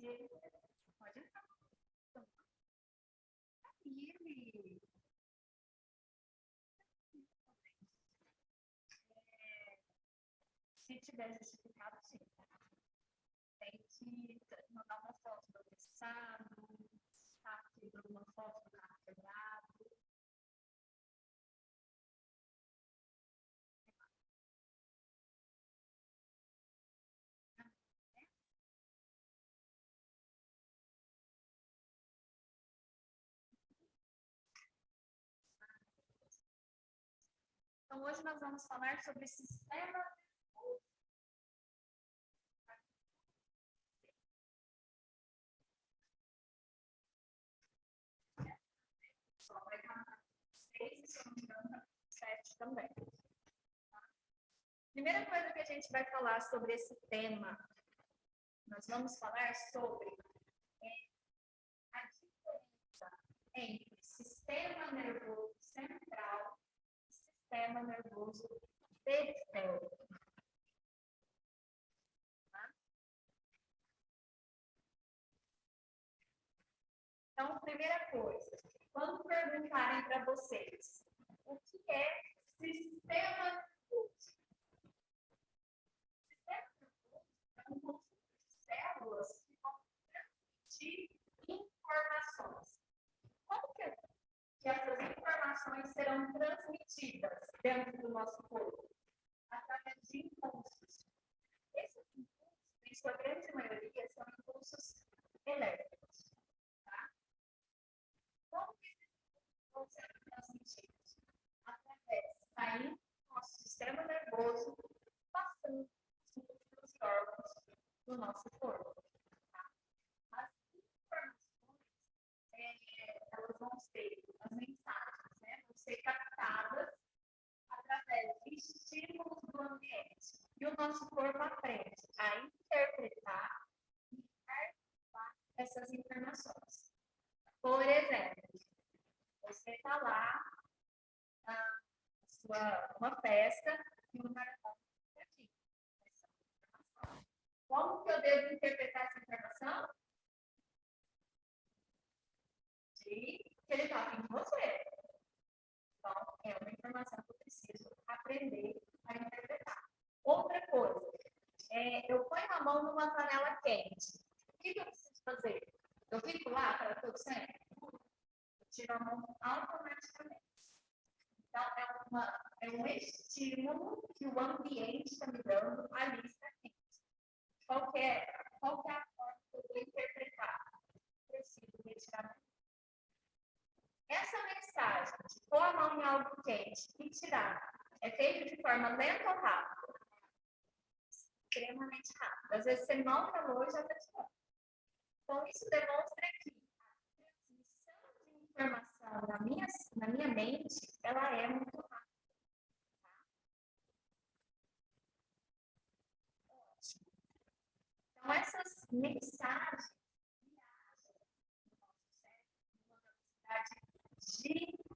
Pode entrar. Livre. Se tiver justificado, sim. Tem que mandar uma foto do atestado, uma foto do carro quebrado. Então, hoje nós vamos falar sobre sistema. Vai estar 6, se não me engano, 7 também. Primeira coisa que a gente vai falar sobre esse tema, nós vamos falar sobre a diferença entre sistema nervoso central e sistema nervoso periférico. Então, primeira coisa, quando perguntarem para vocês o que é sistema nervoso? Sistema nervoso é um conjunto de células que vão transmitir informações. Como que essas informações serão transmitidas dentro do nosso corpo? Através de impulsos. Esses impulsos, em sua grande maioria, são impulsos elétricos. Como que esses impulsos vão ser transmitidos? Através do nosso sistema nervoso, passando pelos órgãos do nosso corpo. Tá? As informações, elas vão ser, as mensagens, né, vão ser captadas através de estímulos do ambiente. E o nosso corpo aprende a interpretar e arquivar essas informações. Por exemplo, você está lá uma festa e um cara está aqui. Como que eu devo interpretar essa informação? De que ele está aqui com você. Então, é uma informação que eu preciso aprender a interpretar. Outra coisa, eu ponho a mão numa panela quente. O que eu preciso fazer? Eu fico lá para todo sempre? Eu tiro a mão automaticamente. Então, é um estímulo que o ambiente está me dando ali está quente. Qual que é a forma que eu vou interpretar? Preciso retirar. Essa mensagem de pôr a mão em algo quente e tirar é feita de forma lenta ou rápida? Extremamente rápida. Às vezes você mal falou e já está tirando. Então, isso demonstra que a transmissão de informação na minha mente, ela é muito rápida. Tá? Ótimo. Então, essas mensagens viajam no nosso cérebro numa velocidade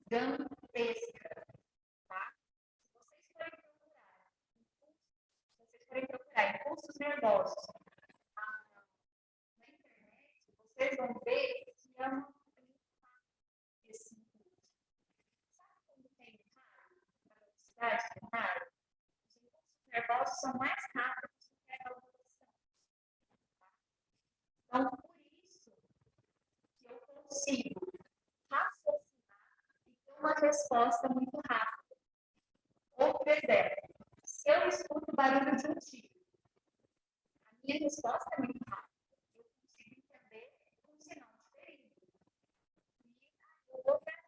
gigantesca. Tá? Se vocês forem procurar impulsos nervosos na internet, vocês vão ver que é uma esse impulso. Sabe quando tem raio, na velocidade do raio? Os impulsos nervosos são mais rápidos do que a velocidade. Então, por isso que eu consigo raciocinar e ter uma resposta muito rápida. Ou, por exemplo, se eu escuto o barulho de um tiro, a minha resposta é muito rápida. Eu consigo entender um sinal diferente. E eu vou para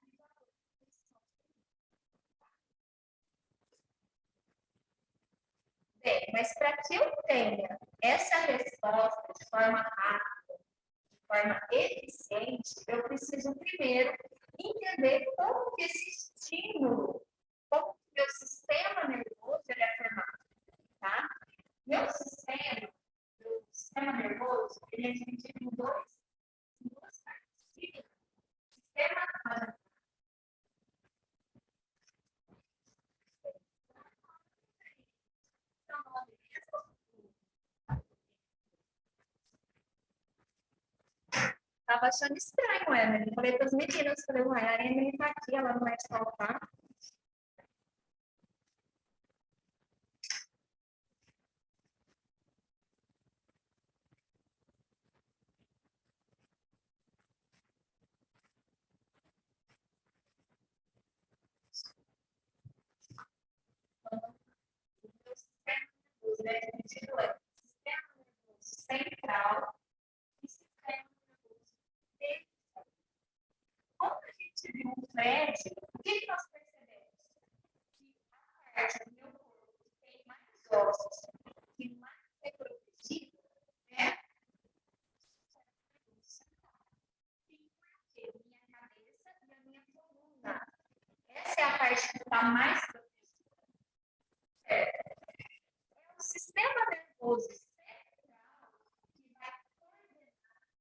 bem, mas para que eu tenha essa resposta de forma rápida, de forma eficiente, eu preciso primeiro entender como que esse estímulo, como que meu sistema nervoso ele é formado, tá? Meu sistema nervoso, ele é dividido em duas partes. Sistema tava achando estranho, Emily. Falei para as meninas, falei, uai, a Emily tá aqui, ela não vai te faltar. Sistema nervoso central e sistema nervoso periférico. Quando a gente viu um prédio, o que nós percebemos? Que a parte do meu corpo que tem mais ossos, que mais é protegida, é minha cabeça e a minha coluna. Essa é a parte que está mais protegida. É o sistema nervoso central que vai coordenar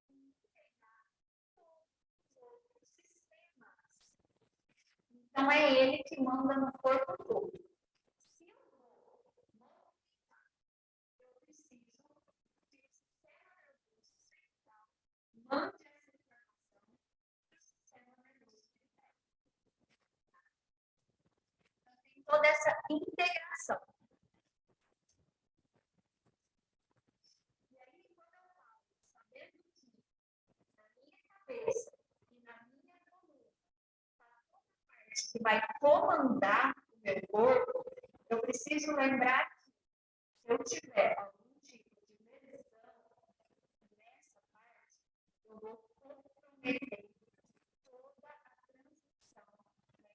e integrar todos os outros sistemas. Então, é ele que manda no corpo todo. Se eu vou movimentar, eu preciso que o sistema nervoso central mande essa informação para o sistema nervoso periférico. Então, tem toda essa integração. E aí, quando eu falo, sabendo que na minha cabeça e na minha coluna está toda a parte que vai comandar o meu corpo, eu preciso lembrar que se eu tiver algum tipo de lesão nessa parte, eu vou comprometer toda a transmissão da informação.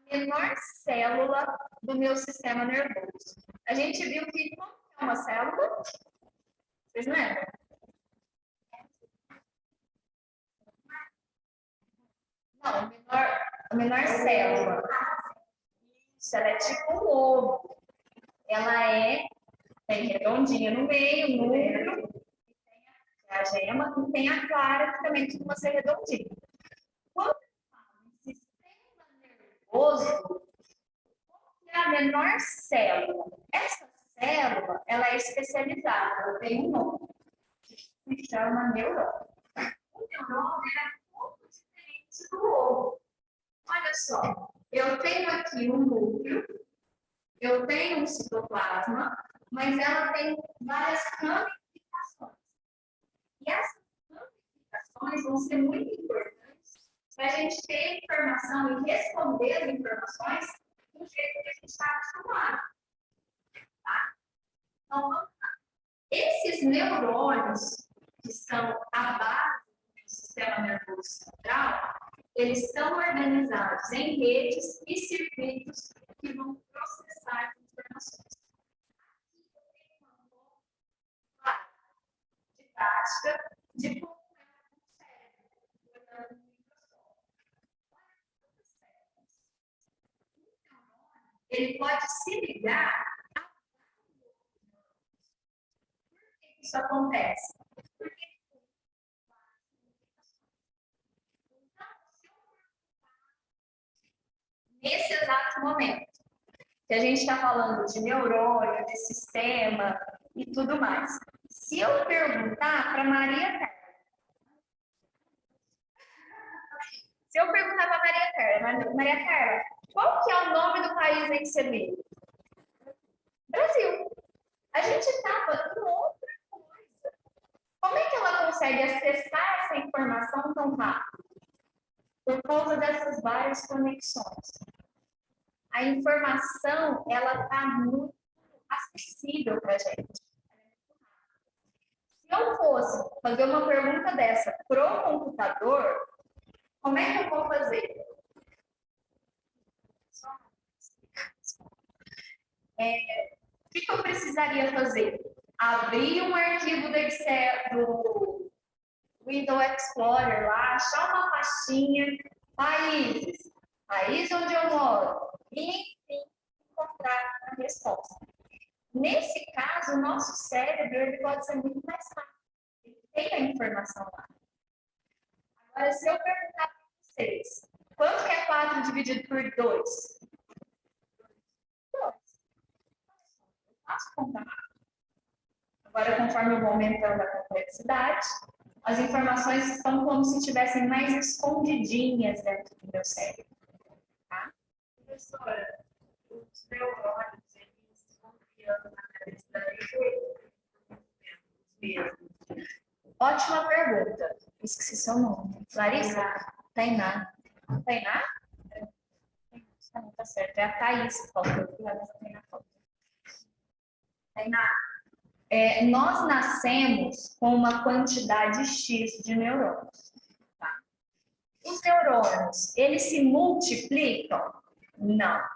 A menor célula do meu sistema nervoso. A gente viu que como é uma célula? Vocês lembram? Não, a menor célula. Isso, ela é tipo um ovo. Ela tem redondinha no meio, núcleo, e tem a gema, e tem a clara, que também costuma ser redondinha. Quando eu falo em sistema nervoso, é a menor célula. Essa célula, ela é especializada, ela tem um nome, que se chama neurônio. O neurônio é um pouco diferente do ovo. Olha só, eu tenho aqui um núcleo, eu tenho um citoplasma, mas ela tem várias ramificações. E essas ramificações vão ser muito importantes para a gente ter informação e responder as informações do jeito que a gente está acostumado. Tá? Então, vamos lá. Esses neurônios, que são a base do sistema nervoso central, eles estão organizados em redes e circuitos que vão processar as informações. Aqui eu tenho uma didática de como é o cérebro olhando no microscópio. Ele pode se ligar a vários outros neurônios. Por que isso acontece? Porque nesse exato momento, que a gente está falando de neurônio, de sistema e tudo mais. Se eu perguntar para Maria Carla, Maria Carla, qual que é o nome do país em que você vive? Brasil. A gente estava em outra coisa. Como é que ela consegue acessar essa informação tão rápido? Por causa dessas várias conexões. A informação, ela está muito acessível para a gente. Se eu fosse fazer uma pergunta dessa para o computador, como é que eu vou fazer? O que eu precisaria fazer? Abrir um arquivo do Excel, do Windows Explorer lá, achar uma pastinha, país onde eu moro, e enfim, encontrar a resposta. Nesse caso, o nosso cérebro ele pode ser muito mais rápido. Ele tem a informação lá. Agora, se eu perguntar para vocês, quanto que é 4 dividido por 2? 2. Eu faço conta rápida. Agora, conforme eu vou aumentando a complexidade, as informações estão como se estivessem mais escondidinhas dentro do meu cérebro. Tá? Professora, os neurônios, eles estão criando na cabeça da gente mesmo. Ótima pergunta. Esqueci seu nome. Larissa? Tainá. Tainá? Não, tá certo. É a Thaís que faltou. Tainá. Nós nascemos com uma quantidade X de neurônios. Tá? Os neurônios, eles se multiplicam? Não.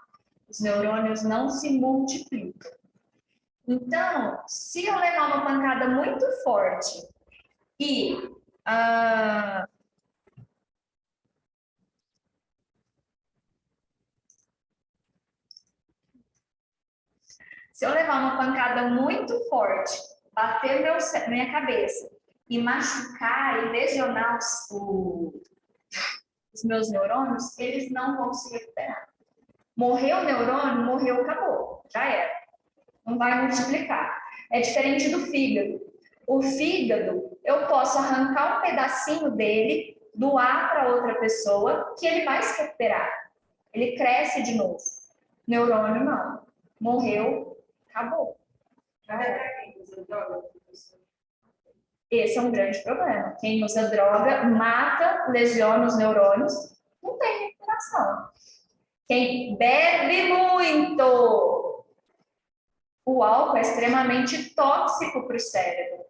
Os neurônios não se multiplicam. Então, se eu levar uma pancada muito forte e se eu levar uma pancada muito forte, bater minha cabeça e machucar e lesionar os meus neurônios, eles não vão se recuperar. Morreu o neurônio, morreu, acabou, já era. Não vai multiplicar. É diferente do fígado. O fígado, eu posso arrancar um pedacinho dele, doar para outra pessoa, que ele vai se recuperar. Ele cresce de novo. Neurônio, não. Morreu, acabou. Esse é um grande problema. Quem usa droga mata, lesiona os neurônios, não tem recuperação. Quem bebe muito, o álcool é extremamente tóxico para o cérebro.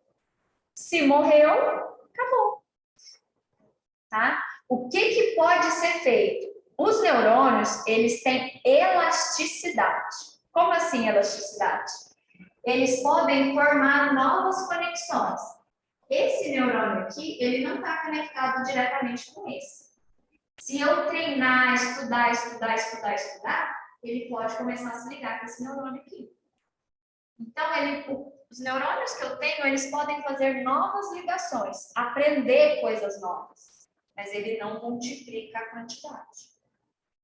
Se morreu, acabou. Tá? O que pode ser feito? Os neurônios, eles têm elasticidade. Como assim elasticidade? Eles podem formar novas conexões. Esse neurônio aqui, ele não está conectado diretamente com esse. Se eu treinar, estudar, ele pode começar a se ligar com esse neurônio aqui. Então, os neurônios que eu tenho, eles podem fazer novas ligações, aprender coisas novas, mas ele não multiplica a quantidade.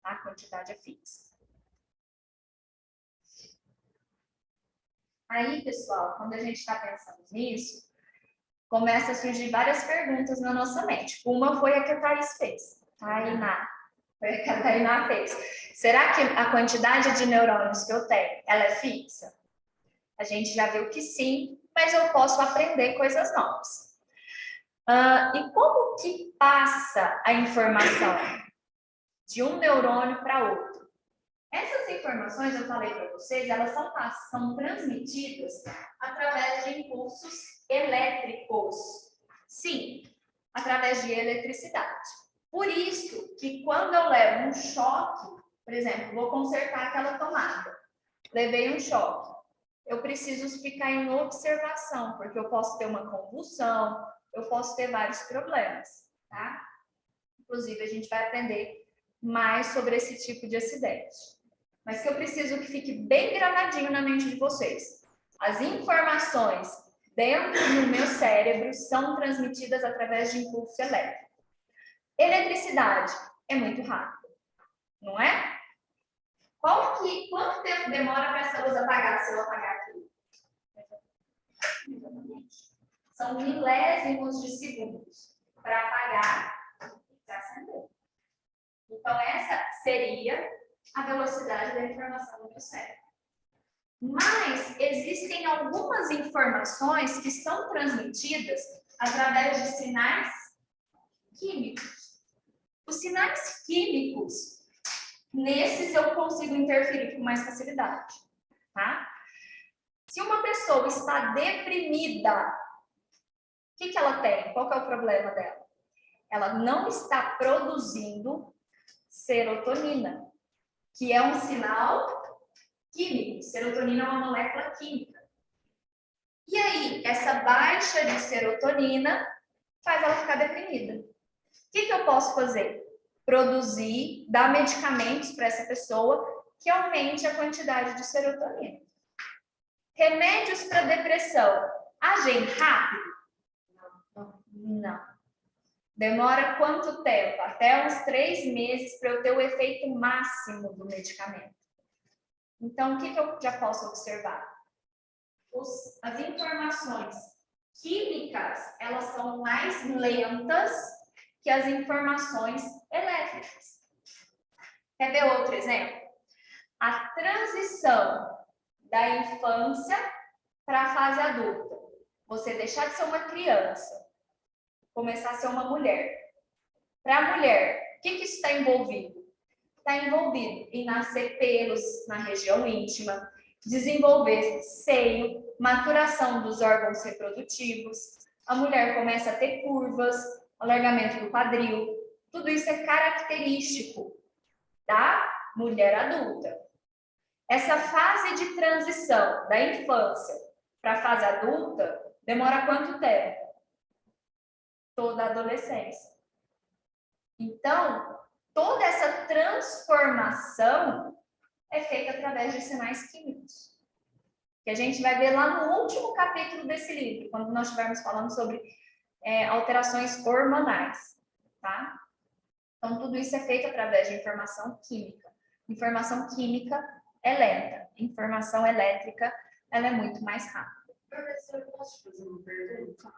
A quantidade é fixa. Aí, pessoal, quando a gente está pensando nisso, começa a surgir várias perguntas na nossa mente. Uma foi a que a Thaís fez. Tainá. Foi a que a Tainá fez. Será que a quantidade de neurônios que eu tenho, ela é fixa? A gente já viu que sim, mas eu posso aprender coisas novas. E como que passa a informação de um neurônio para outro? Essas informações, eu falei para vocês, elas são transmitidas através de impulsos elétricos. Sim, através de eletricidade. Por isso que quando eu levo um choque, por exemplo, vou consertar aquela tomada, levei um choque, eu preciso ficar em observação, porque eu posso ter uma convulsão, eu posso ter vários problemas, tá? Inclusive, a gente vai aprender mais sobre esse tipo de acidente. Mas que eu preciso que fique bem gravadinho na mente de vocês. As informações dentro do meu cérebro são transmitidas através de impulso elétrico. Eletricidade é muito rápido, não é? Quanto tempo demora para essa luz apagar, se eu apagar aqui? São milésimos de segundos para apagar e para acender. Então, essa seria a velocidade da informação do meu cérebro. Mas existem algumas informações que são transmitidas através de sinais químicos. Os sinais químicos, nesses eu consigo interferir com mais facilidade, tá? Se uma pessoa está deprimida, o que ela tem? Qual que é o problema dela? Ela não está produzindo serotonina, que é um sinal químico. Serotonina é uma molécula química. E aí, essa baixa de serotonina faz ela ficar deprimida. O que eu posso fazer? Produzir, dar medicamentos para essa pessoa que aumente a quantidade de serotonina. Remédios para depressão. Agem rápido? Não. Demora quanto tempo? Até uns 3 meses para eu ter o efeito máximo do medicamento. Então, o que eu já posso observar? as informações químicas, elas são mais lentas que as informações elétricas. Quer ver outro exemplo? A transição da infância para a fase adulta. Você deixar de ser uma criança, começar a ser uma mulher. Para a mulher, o que isso está envolvido? Está envolvido em nascer pelos na região íntima, desenvolver seio, maturação dos órgãos reprodutivos. A mulher começa a ter curvas, alargamento do quadril. Tudo isso é característico da mulher adulta. Essa fase de transição da infância para a fase adulta demora quanto tempo? Toda a adolescência. Então, toda essa transformação é feita através de sinais químicos. Que a gente vai ver lá no último capítulo desse livro, quando nós estivermos falando sobre alterações hormonais, tá? Então, tudo isso é feito através de informação química. Informação química é lenta. Informação elétrica, ela é muito mais rápida. Professor, posso te fazer uma pergunta?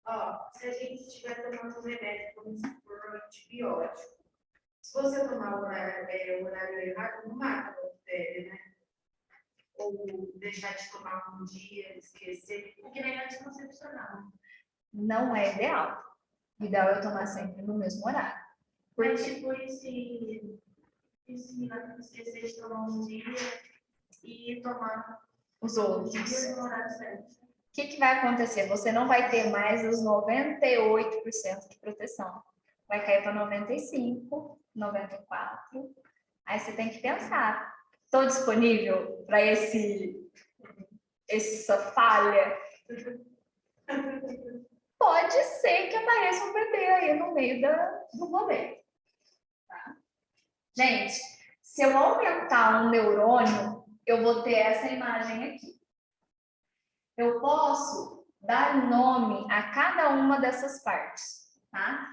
Ó, se a gente estiver tomando um remédio, como se for antibiótico, se você tomar o horário errado, não mata a bactéria, né? Ou deixar de tomar um dia, esquecer, porque nem anticoncepcional. Não é ideal. O ideal é tomar sempre no mesmo horário. Mas, tipo, e se esquecer de tomar um dia e tomar Os um outros. dia no horário certo? O que vai acontecer? Você não vai ter mais os 98% de proteção. Vai cair para 95%, 94%. Aí você tem que pensar. Estou disponível para essa falha? Pode ser que apareça um bebê aí no meio do rolê. Tá? Gente, se eu aumentar um neurônio, eu vou ter essa imagem aqui. Eu posso dar nome a cada uma dessas partes, tá?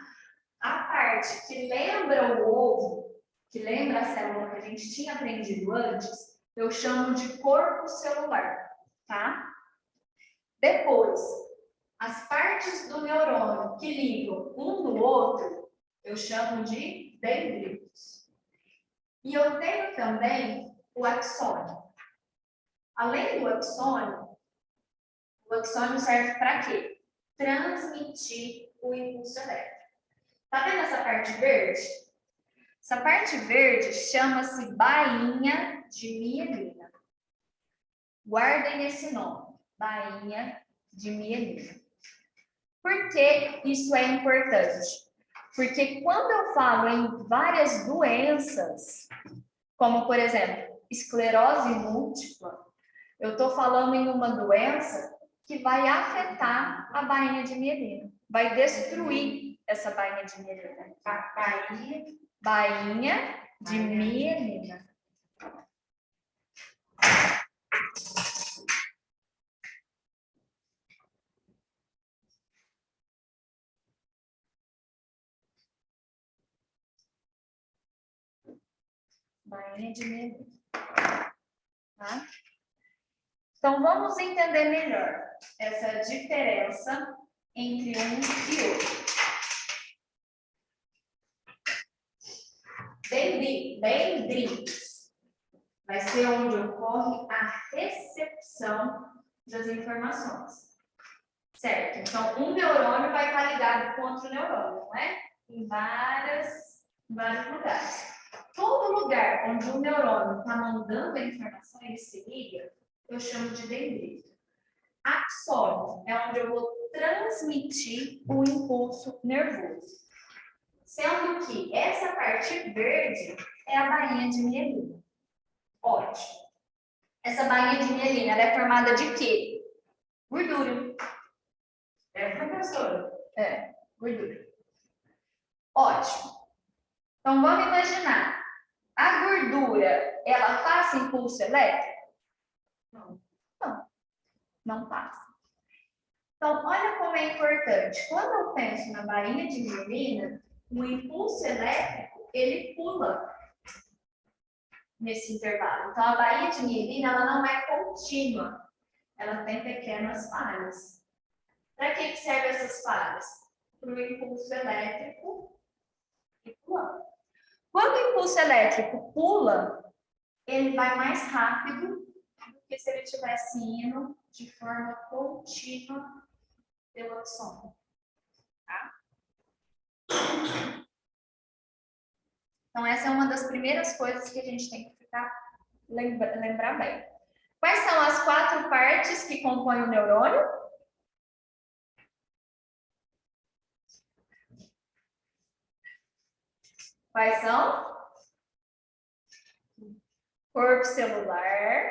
A parte que lembra o ovo, que lembra a célula que a gente tinha aprendido antes, eu chamo de corpo celular, tá? Depois, as partes do neurônio que ligam um do outro, eu chamo de dendritos. E eu tenho também o axônio. Além do axônio, o axônio serve para quê? Transmitir o impulso elétrico. Tá vendo essa parte verde? Essa parte verde chama-se bainha de mielina. Guardem esse nome, bainha de mielina. Por que isso é importante? Porque quando eu falo em várias doenças, como por exemplo, esclerose múltipla, eu estou falando em uma doença que vai afetar a bainha de mielina, vai destruir essa bainha de mielina. Bainha de mielina. Bainha de mielina. Tá? Então, vamos entender melhor essa diferença entre um e outro. Dendritos vai ser onde ocorre a recepção das informações. Certo? Então, um neurônio vai estar ligado com outro neurônio, não é? Em vários lugares. Todo lugar onde um neurônio está mandando a informação, ele se liga, eu chamo de dendrito. Axônio é onde eu vou transmitir o impulso nervoso. Sendo que essa parte verde é a bainha de mielina. Ótimo. Essa bainha de mielina ela é formada de quê? Gordura. Professora? Gordura. Ótimo. Então, vamos imaginar. A gordura, ela passa impulso elétrico? Não passa. Então, olha como é importante. Quando eu penso na bainha de mielina, o impulso elétrico, ele pula nesse intervalo. Então, a bainha de mielina, ela não é contínua. ela tem pequenas falhas. Para que servem essas falhas? Para o impulso elétrico e pulando. Quando o impulso elétrico pula, ele vai mais rápido do que se ele estivesse indo de forma contínua pelo axônio. Tá? Então, essa é uma das primeiras coisas que a gente tem que lembrar bem. Quais são as 4 partes que compõem o neurônio? Quais são? Corpo celular,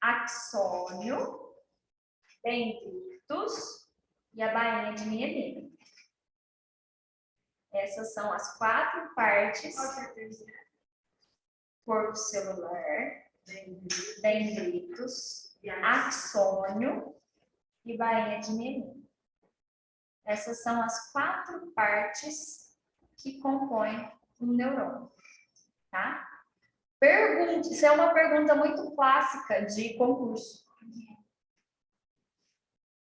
axônio, dendritos e a bainha de mielina. Essas são as 4 partes. Corpo celular, dendritos, axônio e bainha de mielina. Essas são as 4 partes que compõem um neurônio, tá? Isso é uma pergunta muito clássica de concurso.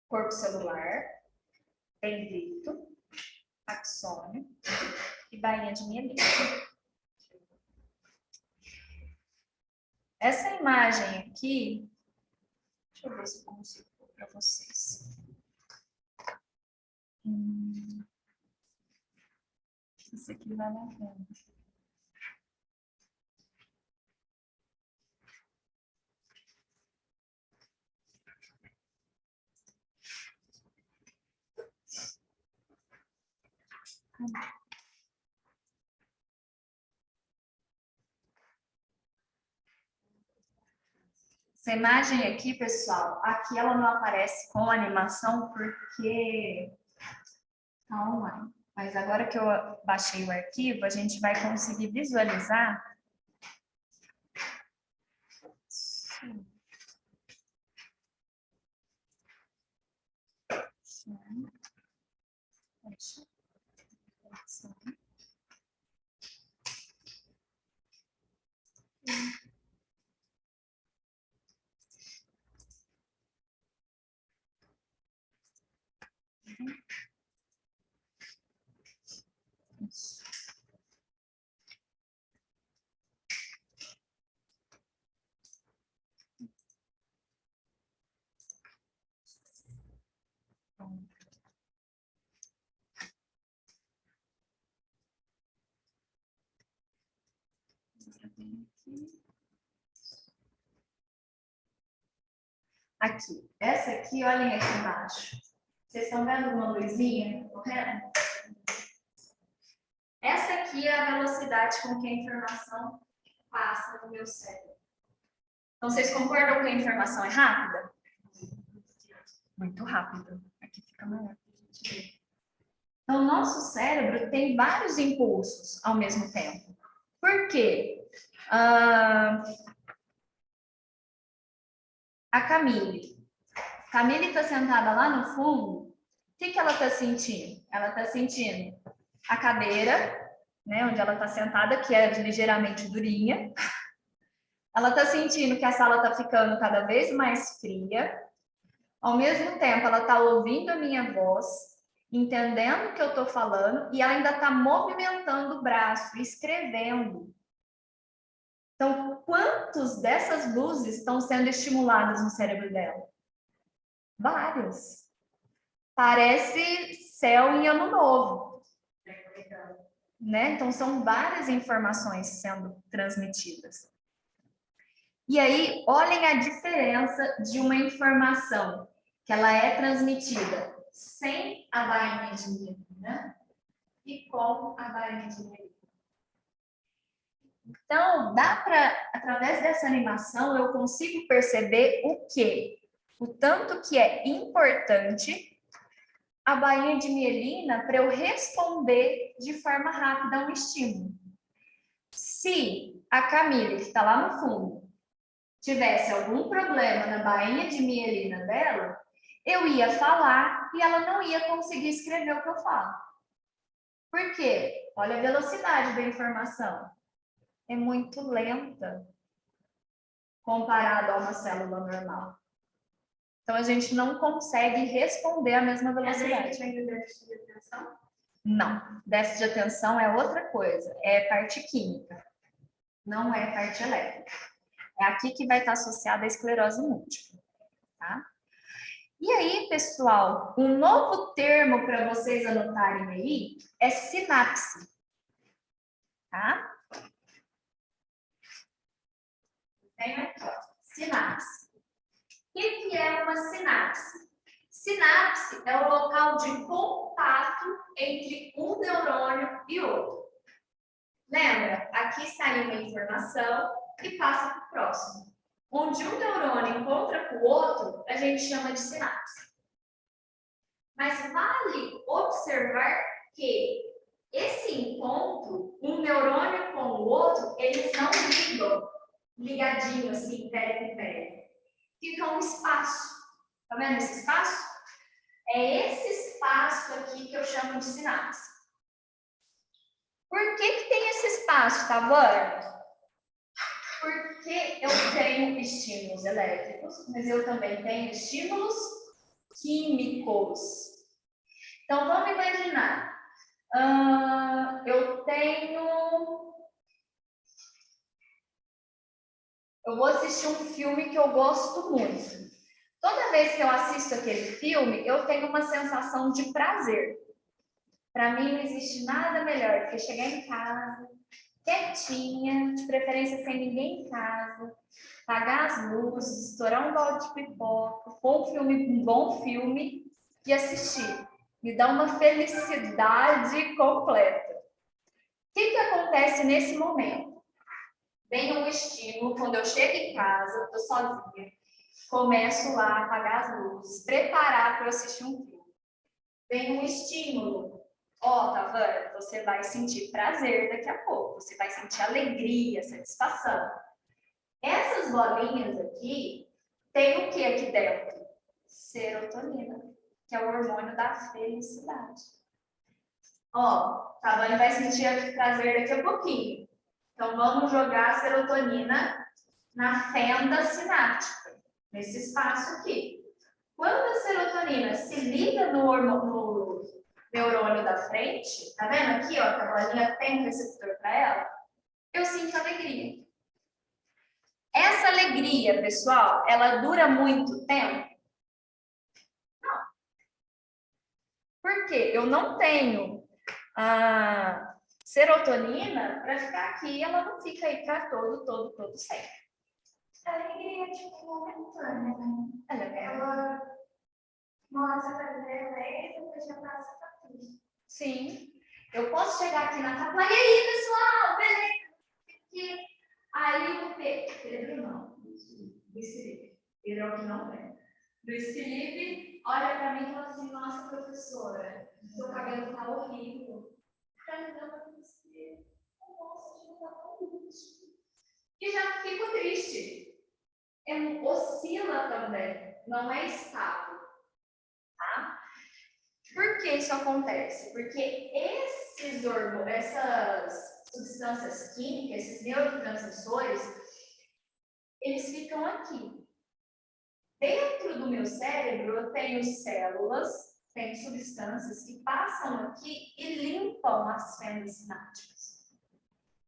Corpo celular, dendrito, axônio e bainha de mielina. Essa imagem aqui, deixa eu ver se eu consigo pôr para vocês. Isso aqui vale a pena. Essa imagem aqui, pessoal, aqui ela não aparece com animação porque tá online. Mas agora que eu baixei o arquivo, a gente vai conseguir visualizar. Aqui, essa aqui, olhem aqui embaixo. Vocês estão vendo uma luzinha correndo? Essa aqui é a velocidade com que a informação passa no meu cérebro. Então, vocês concordam que a informação é rápida? Muito rápida. Aqui fica maior para a gente ver. Então, o nosso cérebro tem vários impulsos ao mesmo tempo. Por quê? A Camille. Camille está sentada lá no fundo. O que ela está sentindo? Ela está sentindo a cadeira, né, onde ela está sentada, que é ligeiramente durinha. Ela está sentindo que a sala está ficando cada vez mais fria. Ao mesmo tempo, ela está ouvindo a minha voz, entendendo o que eu estou falando, e ela ainda está movimentando o braço, escrevendo. Então, quantas dessas luzes estão sendo estimuladas no cérebro dela? Vários. Parece céu em ano novo. Né? Então, são várias informações sendo transmitidas. E aí, olhem a diferença de uma informação que ela é transmitida sem a bainha de mielina e com a bainha de mielina. Então, dá para, através dessa animação, eu consigo perceber o quê? O tanto que é importante a bainha de mielina para eu responder de forma rápida a um estímulo. Se a Camille, que está lá no fundo, tivesse algum problema na bainha de mielina dela, eu ia falar e ela não ia conseguir escrever o que eu falo. Por quê? Olha a velocidade da informação. É muito lenta comparado a uma célula normal. Então, a gente não consegue responder à mesma É daí velocidade. que vem o déficit de atenção? Não, déficit de atenção é outra coisa, é parte química, não é parte elétrica. É aqui que vai estar associada a esclerose múltipla, tá? E aí, pessoal, um novo termo para vocês anotarem aí é sinapse, tá? Tem aqui, ó, sinapse. O que é uma sinapse? Sinapse é o local de contato entre um neurônio e outro. Lembra? Aqui sai uma informação e passa para o próximo. Onde um neurônio encontra com o outro, a gente chama de sinapse. Mas vale observar que esse encontro, um neurônio com o outro, eles não ligam ligadinho assim, pele com pele. Fica um espaço. Tá vendo esse espaço? É esse espaço aqui que eu chamo de sinapse. Por que tem esse espaço, tá vendo? Porque eu tenho estímulos elétricos, mas eu também tenho estímulos químicos. Então, vamos imaginar. Eu vou assistir um filme que eu gosto muito. Toda vez que eu assisto aquele filme, eu tenho uma sensação de prazer. Para mim, não existe nada melhor do que chegar em casa, quietinha, de preferência sem ninguém em casa, apagar as luzes, estourar um balde de pipoca, pôr um bom filme e assistir. Me dá uma felicidade completa. O que acontece nesse momento? Vem um estímulo, quando eu chego em casa, estou sozinha, começo lá a apagar as luzes, preparar para eu assistir um filme. Vem um estímulo. Ó, tá vendo? Você vai sentir prazer daqui a pouco, você vai sentir alegria, satisfação. Essas bolinhas aqui, tem o que aqui dentro? Serotonina, que é o hormônio da felicidade. Ó, tá vendo? Vai sentir prazer daqui a pouquinho. Então, vamos jogar a serotonina na fenda sináptica, nesse espaço aqui. Quando a serotonina se liga no neurônio da frente, tá vendo aqui, ó, que a bolinha tem um receptor para ela? Eu sinto alegria. Essa alegria, pessoal, ela dura muito tempo? Não. Por quê? Eu não tenho a serotonina para ficar aqui, ela não fica aí para todo sempre. A alegria é tipo momentânea, né? Ela mostra pra alegre e depois já passa pra triste. Sim. Eu posso chegar aqui na faculdade, e aí, pessoal, beleza? Aí o Pedro não, Luiz Felipe. Ele é o que não vem. Luiz Felipe olha para mim e fala assim: nossa, professora, seu cabelo tá horrível. Caramba, Luiz Felipe, nossa, já tá tão triste. E já fico triste. Oscila também, não é estável. Tá? Por que isso acontece? Porque essas substâncias químicas, esses neurotransmissores, eles ficam aqui. Dentro do meu cérebro, eu tenho células, tenho substâncias que passam aqui e limpam as fendas sinápticas.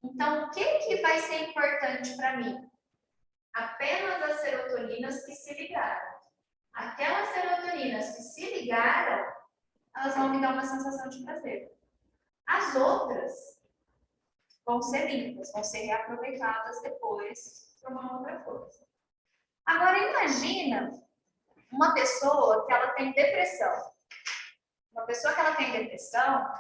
Então, o que vai ser importante para mim? Apenas as serotoninas que se ligaram. Aquelas serotoninas que se ligaram, elas vão me dar uma sensação de prazer. As outras vão ser limpas, vão ser reaproveitadas depois para uma outra coisa. Agora, imagina uma pessoa que ela tem depressão. Uma pessoa que ela tem depressão,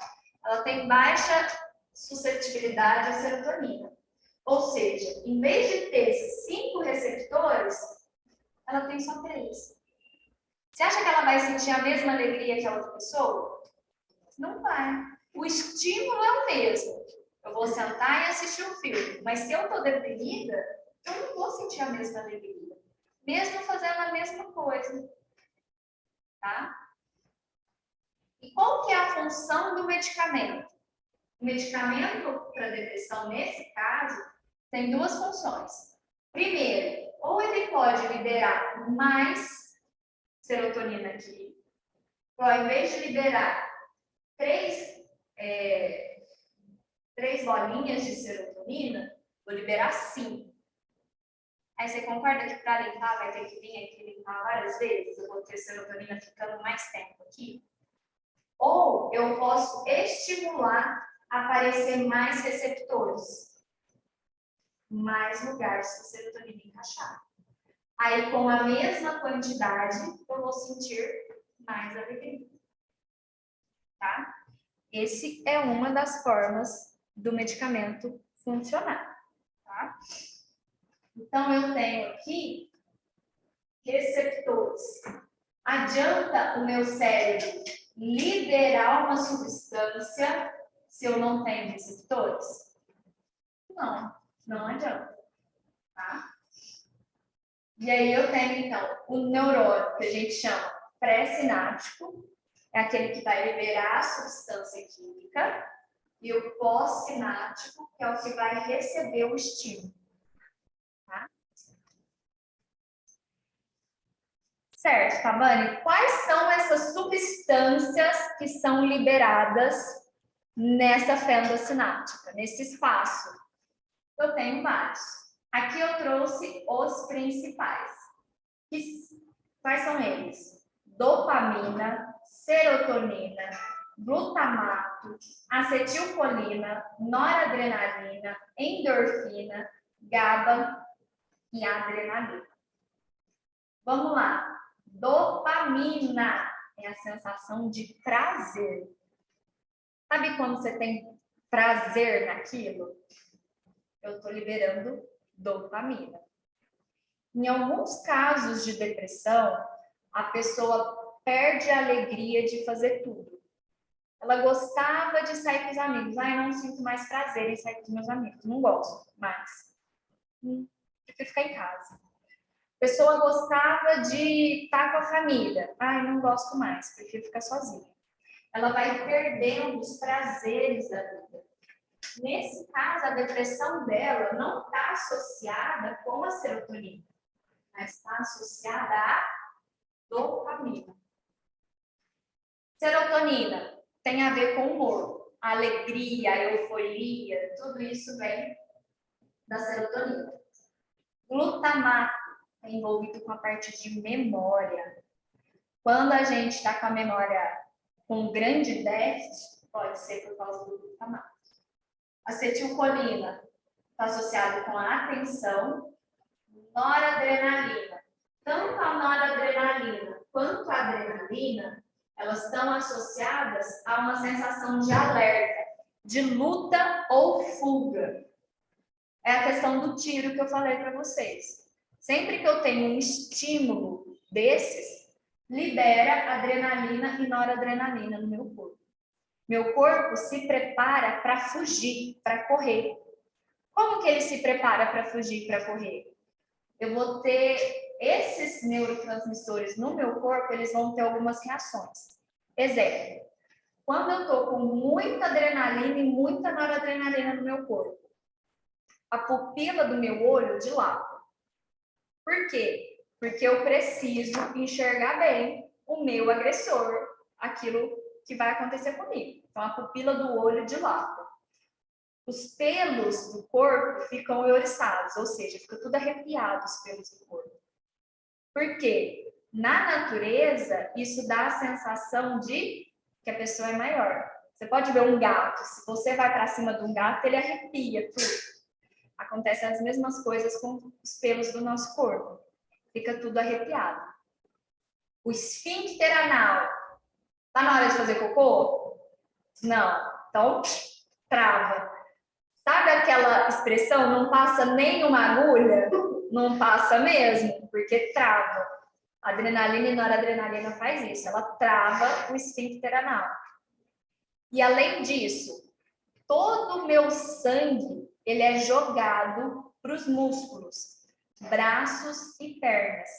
ela tem baixa suscetibilidade à serotonina. Ou seja, em vez de ter 5 receptores, ela tem só 3. Você acha que ela vai sentir a mesma alegria que a outra pessoa? Não vai. O estímulo é o mesmo. Eu vou sentar e assistir um filme. Mas se eu estou deprimida, eu não vou sentir a mesma alegria. Mesmo fazendo a mesma coisa. Tá? E qual que é a função do medicamento? O medicamento para depressão, nesse caso, tem 2 funções. Primeiro, ou ele pode liberar mais serotonina aqui. Então, ao invés de liberar três bolinhas de serotonina, vou liberar 5. Aí você concorda que para limpar vai ter que vir aqui limpar várias vezes? Eu vou ter serotonina ficando mais tempo aqui? Ou eu posso estimular a aparecer mais receptores, mais lugares para a serotonina encaixar. Aí, com a mesma quantidade, eu vou sentir mais alegria. Tá? Esse é uma das formas do medicamento funcionar. Tá? Então, eu tenho aqui receptores. Adianta o meu cérebro liberar uma substância se eu não tenho receptores? Não, não adianta. Tá? E aí eu tenho, então, o neurônio, que a gente chama pré-sináptico, é aquele que vai liberar a substância química, e o pós-sináptico, que é o que vai receber o estímulo. Tá? Certo, Tabani? Quais são essas substâncias que são liberadas nessa fenda sináptica, nesse espaço? Eu tenho vários. Aqui eu trouxe os principais. Quais são eles? Dopamina, serotonina, glutamato, acetilcolina, noradrenalina, endorfina, GABA e adrenalina. Vamos lá. Dopamina é a sensação de prazer. Sabe quando você tem prazer naquilo? Eu estou liberando dopamina. Em alguns casos de depressão, a pessoa perde a alegria de fazer tudo. Ela gostava de sair com os amigos. Eu não sinto mais prazer em sair com os meus amigos. Não gosto mais. Prefiro ficar em casa. A pessoa gostava de estar com a família. Não gosto mais. Prefiro ficar sozinha. Ela vai perdendo os prazeres da vida. Nesse caso, a depressão dela não está associada com a serotonina, mas está associada à dopamina. Serotonina tem a ver com humor, a alegria, a euforia, tudo isso vem da serotonina. Glutamato é envolvido com a parte de memória. Quando a gente está com a memória com grande déficit, pode ser por causa do glutamato. Acetilcolina está associado com a atenção. Noradrenalina. Tanto a noradrenalina quanto a adrenalina, elas estão associadas a uma sensação de alerta, de luta ou fuga. É a questão do tiro que eu falei para vocês. Sempre que eu tenho um estímulo desses, libera adrenalina e noradrenalina no meu corpo. Meu corpo se prepara para fugir, para correr. Como que ele se prepara para fugir, para correr? Eu vou ter esses neurotransmissores no meu corpo, eles vão ter algumas reações. Exemplo, quando eu estou com muita adrenalina e muita noradrenalina no meu corpo, a pupila do meu olho dilata. Por quê? Porque eu preciso enxergar bem o meu agressor, aquilo que vai acontecer comigo. Então, a pupila do olho dilata. Os pelos do corpo ficam euriçados, ou seja, fica tudo arrepiado os pelos do corpo. Por quê? Na natureza, isso dá a sensação de que a pessoa é maior. Você pode ver um gato, se você vai para cima de um gato, ele arrepia tudo. Acontecem as mesmas coisas com os pelos do nosso corpo. Fica tudo arrepiado. O esfíncter anal. Tá na hora de fazer cocô? Não. Então, trava. Sabe aquela expressão, não passa nem uma agulha? Não passa mesmo, porque trava. Adrenalina e noradrenalina faz isso, ela trava o esfíncter anal. E além disso, todo o meu sangue, ele é jogado para os músculos, braços e pernas.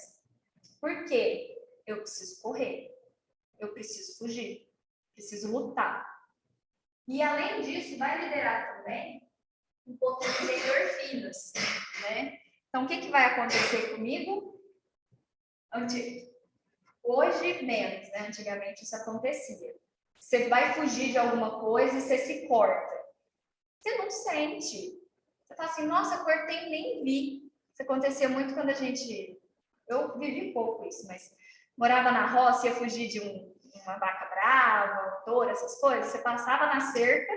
Por quê? Eu preciso correr, eu preciso fugir, preciso lutar. E além disso, vai liberar também um pouquinho de endorfinas, né? Então, o que vai acontecer comigo? Hoje, menos, né? Antigamente isso acontecia. Você vai fugir de alguma coisa e você se corta. Você não sente. Você fala assim, nossa, cortei, nem vi. Isso acontecia muito quando a gente... Eu vivi pouco isso, mas morava na roça, ia fugir de uma vaca brava, um touro, essas coisas. Você passava na cerca,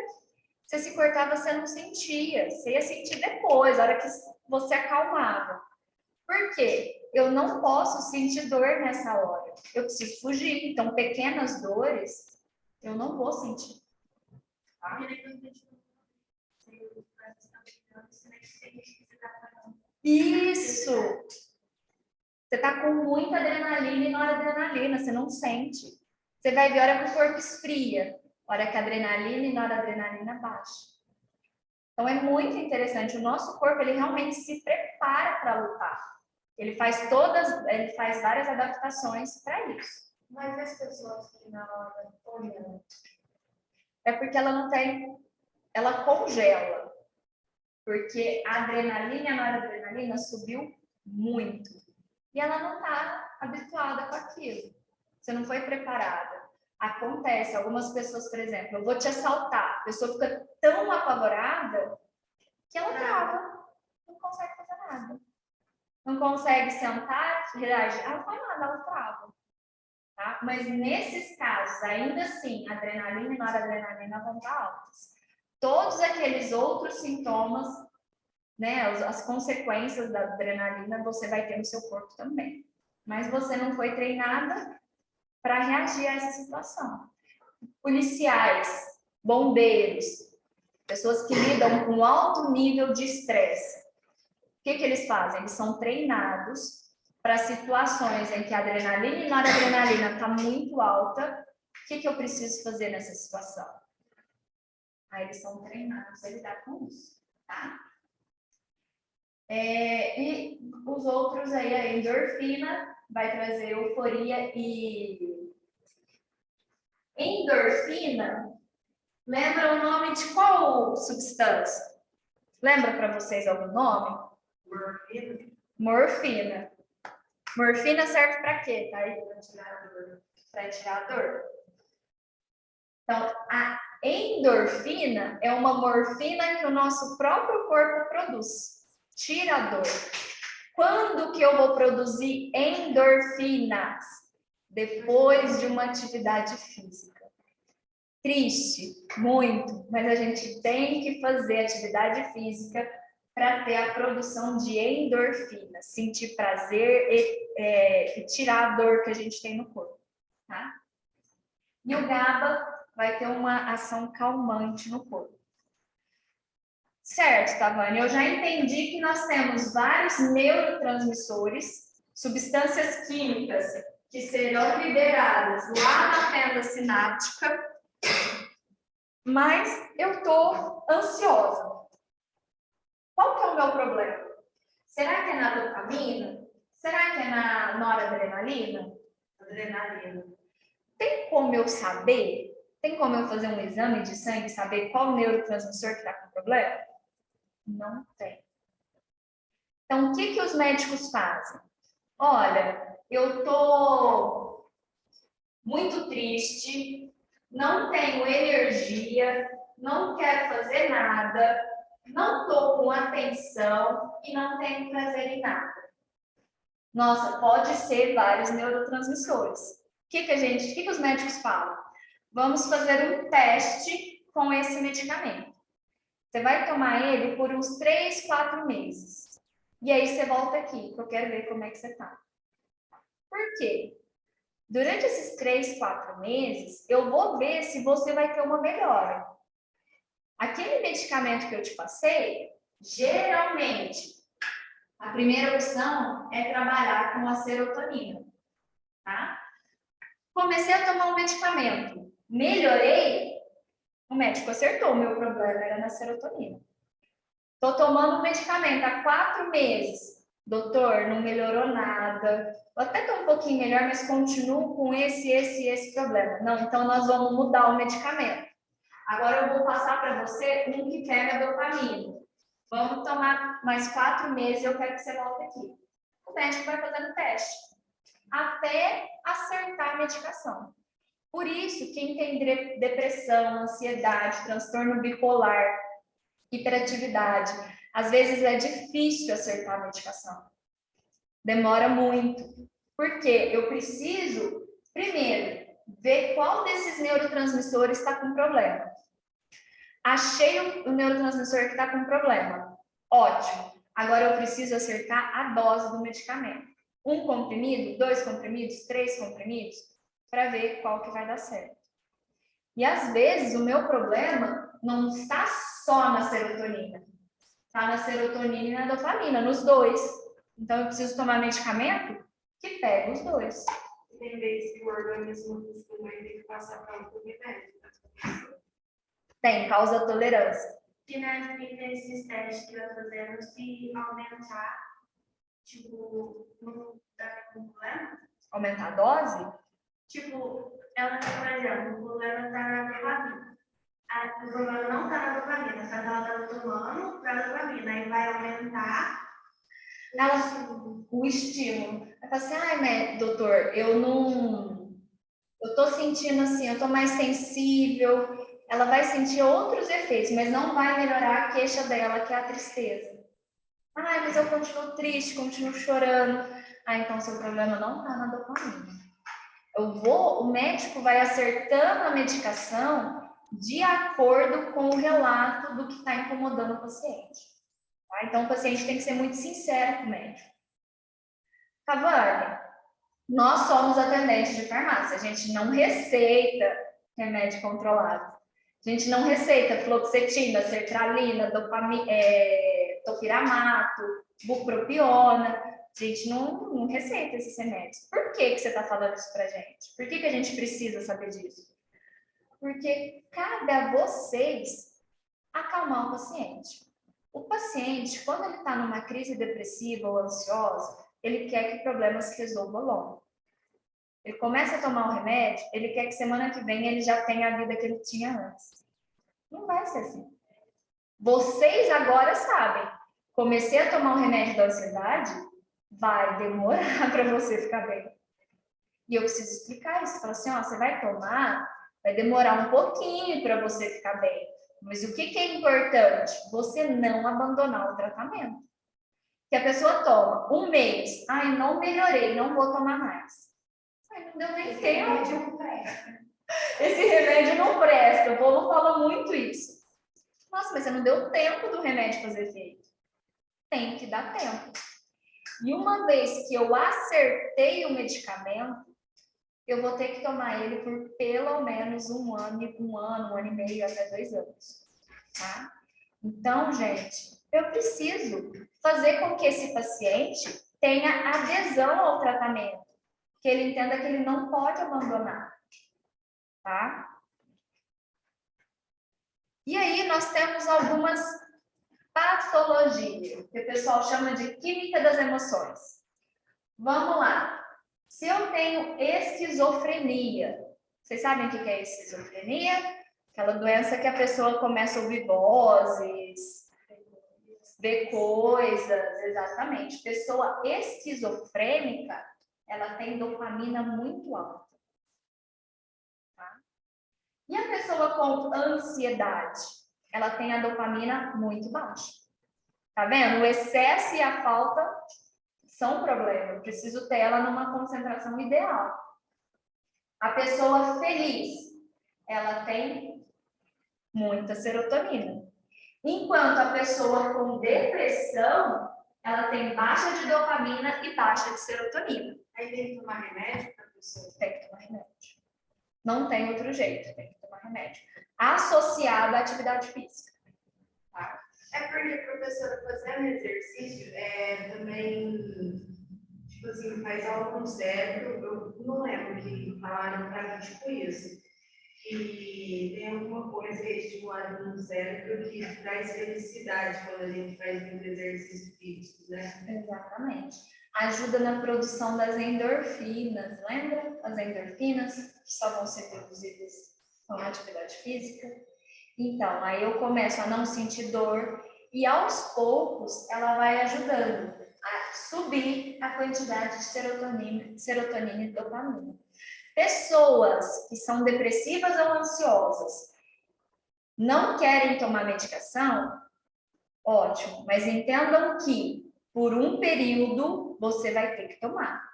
você se cortava, você não sentia. Você ia sentir depois, a hora que você acalmava. Por quê? Eu não posso sentir dor nessa hora. Eu preciso fugir. Então, pequenas dores, eu não vou sentir. Tá? Isso! Você está com muita adrenalina e noradrenalina, você não sente. Você vai ver a hora que o corpo esfria, a hora que a adrenalina e noradrenalina baixa. Então, é muito interessante. O nosso corpo, ele realmente se prepara para lutar. Ele faz várias adaptações para isso. Mas as pessoas que na hora olham, É porque ela não tem, ela congela. Porque a adrenalina e a noradrenalina subiu muito. E ela não está habituada com aquilo. Você não foi preparada. Acontece, algumas pessoas, por exemplo, eu vou te assaltar. A pessoa fica tão apavorada que ela trava. Não consegue fazer nada. Não consegue sentar, reagir. Ela não faz nada, ela trava. Tá? Mas nesses casos, ainda assim, adrenalina e noradrenalina vão estar altas. Todos aqueles outros sintomas, né, as consequências da adrenalina, você vai ter no seu corpo também. Mas você não foi treinada para reagir a essa situação. Policiais, bombeiros, pessoas que lidam com alto nível de estresse. O que eles fazem? Eles são treinados para situações em que a adrenalina e noradrenalina está muito alta. O que eu preciso fazer nessa situação? Aí eles são treinados a lidar com isso, tá? E os outros aí, a endorfina vai trazer euforia e endorfina. Lembra o nome de qual substância? Lembra para vocês algum nome? morfina, Morfina. Morfina serve para quê? Tá aí? Para tirar a dor. Então, a endorfina é uma morfina que o nosso próprio corpo produz. Tira a dor. Quando que eu vou produzir endorfinas? Depois de uma atividade física. Triste, muito, mas a gente tem que fazer atividade física para ter a produção de endorfina, sentir prazer e tirar a dor que a gente tem no corpo, tá? E o GABA vai ter uma ação calmante no corpo. Certo, Tavani, eu já entendi que nós temos vários neurotransmissores, substâncias químicas que serão liberadas lá na fenda sináptica, mas eu estou ansiosa. Qual que é o meu problema? Será que é na dopamina? Será que é na noradrenalina? adrenalina. Tem como eu saber? Tem como eu fazer um exame de sangue e saber qual neurotransmissor que está com problema? Não tem. Então, o que os médicos fazem? Olha, eu estou muito triste, não tenho energia, não quero fazer nada, não estou com atenção e não tenho prazer em nada. Nossa, pode ser vários neurotransmissores. O que os médicos falam? Vamos fazer um teste com esse medicamento. Você vai tomar ele por uns 3, 4 meses. E aí você volta aqui, que eu quero ver como é que você está. Por quê? Durante esses 3, 4 meses, eu vou ver se você vai ter uma melhora. Aquele medicamento que eu te passei, geralmente, a primeira opção é trabalhar com a serotonina, tá? Comecei a tomar um medicamento, melhorei, o médico acertou, o meu problema era na serotonina. Estou tomando um medicamento há 4 meses, doutor, não melhorou nada, eu até estou um pouquinho melhor, mas continuo com esse problema. Não, então nós vamos mudar o medicamento. Agora eu vou passar para você um que pega dopamina. Vamos tomar mais 4 meses e eu quero que você volte aqui. O médico vai fazendo teste. até acertar a medicação. Por isso, quem tem depressão, ansiedade, transtorno bipolar, hiperatividade, às vezes é difícil acertar a medicação. Demora muito. Porque eu preciso, primeiro, ver qual desses neurotransmissores está com problema. Achei o neurotransmissor que está com problema. Ótimo. Agora eu preciso acertar a dose do medicamento. 1 comprimido, 2 comprimidos, 3 comprimidos, para ver qual que vai dar certo. E às vezes o meu problema não está só na serotonina. Está na serotonina e na dopamina, nos dois. Então eu preciso tomar medicamento que pega os dois. Tem vezes que o organismo costuma ter que passar para outro remédio. Tem, causa tolerância. E nesses testes que vai fazendo, se aumentar, tipo, não dá nenhum problema? Aumentar a dose? Tipo, ela, por exemplo, o problema está na dopamina. O problema não está na dopamina, mas ela está tomando para a dopamina. Aí vai aumentar o estímulo. Ela fala assim, ai, doutor, eu tô sentindo assim, eu tô mais sensível. Ela vai sentir outros efeitos, mas não vai melhorar a queixa dela, que é a tristeza. Ai, mas eu continuo triste, continuo chorando. Ah, então seu problema não tá na dopamina. O médico vai acertando a medicação de acordo com o relato do que está incomodando o paciente. Tá? Então, o paciente tem que ser muito sincero com o médico. Cavani, nós somos atendentes de farmácia, a gente não receita remédio controlado. A gente não receita fluoxetina, sertralina, topiramato, bupropiona. A gente não receita esses remédios. Por que você está falando isso para a gente? Por que a gente precisa saber disso? Porque cabe a vocês acalmar o paciente. O paciente, quando ele está numa crise depressiva ou ansiosa, ele quer que o problema se resolva logo. Ele começa a tomar o remédio, ele quer que semana que vem ele já tenha a vida que ele tinha antes. Não vai ser assim. Vocês agora sabem. Comecei a tomar o remédio da ansiedade, vai demorar para você ficar bem. E eu preciso explicar isso. Falar assim, ó, você vai tomar, vai demorar um pouquinho para você ficar bem. Mas o que é importante? Você não abandonar o tratamento. Que a pessoa toma 1 mês, ai, não melhorei, não vou tomar mais. Ai, não deu nem tempo. Esse remédio não presta. O povo fala muito isso. Nossa, mas você não deu tempo do remédio fazer efeito. Tem que dar tempo. E uma vez que eu acertei o medicamento, eu vou ter que tomar ele por pelo menos um ano e meio, até 2 anos. Tá? Então, gente, eu preciso fazer com que esse paciente tenha adesão ao tratamento, que ele entenda que ele não pode abandonar. Tá? E aí nós temos algumas patologias, que o pessoal chama de química das emoções. Vamos lá. Se eu tenho esquizofrenia, vocês sabem o que é esquizofrenia? Aquela doença que a pessoa começa a ouvir vozes, ver coisas, exatamente. Pessoa esquizofrênica, ela tem dopamina muito alta. Tá? E a pessoa com ansiedade, ela tem a dopamina muito baixa. Tá vendo? O excesso e a falta são um problema. Eu preciso ter ela numa concentração ideal. A pessoa feliz, ela tem muita serotonina. Enquanto a pessoa com depressão, ela tem baixa de dopamina e baixa de serotonina. Aí tem que tomar remédio para a pessoa? Tem que tomar remédio. Não tem outro jeito, tem que tomar remédio. Associado à atividade física. Tá? É porque, professora, fazendo exercício, também, tipo assim, faz algo no cérebro, eu não lembro que falaram para mim, tipo isso, que tem alguma coisa que é estimulada no cérebro que traz felicidade quando a gente faz muito exercício físico, né? Exatamente. Ajuda na produção das endorfinas, lembra? As endorfinas que só vão ser produzidas com a atividade física. Então, aí eu começo a não sentir dor e aos poucos ela vai ajudando. a subir a quantidade de serotonina e dopamina. Pessoas que são depressivas ou ansiosas não querem tomar medicação, ótimo, mas entendam que por um período você vai ter que tomar.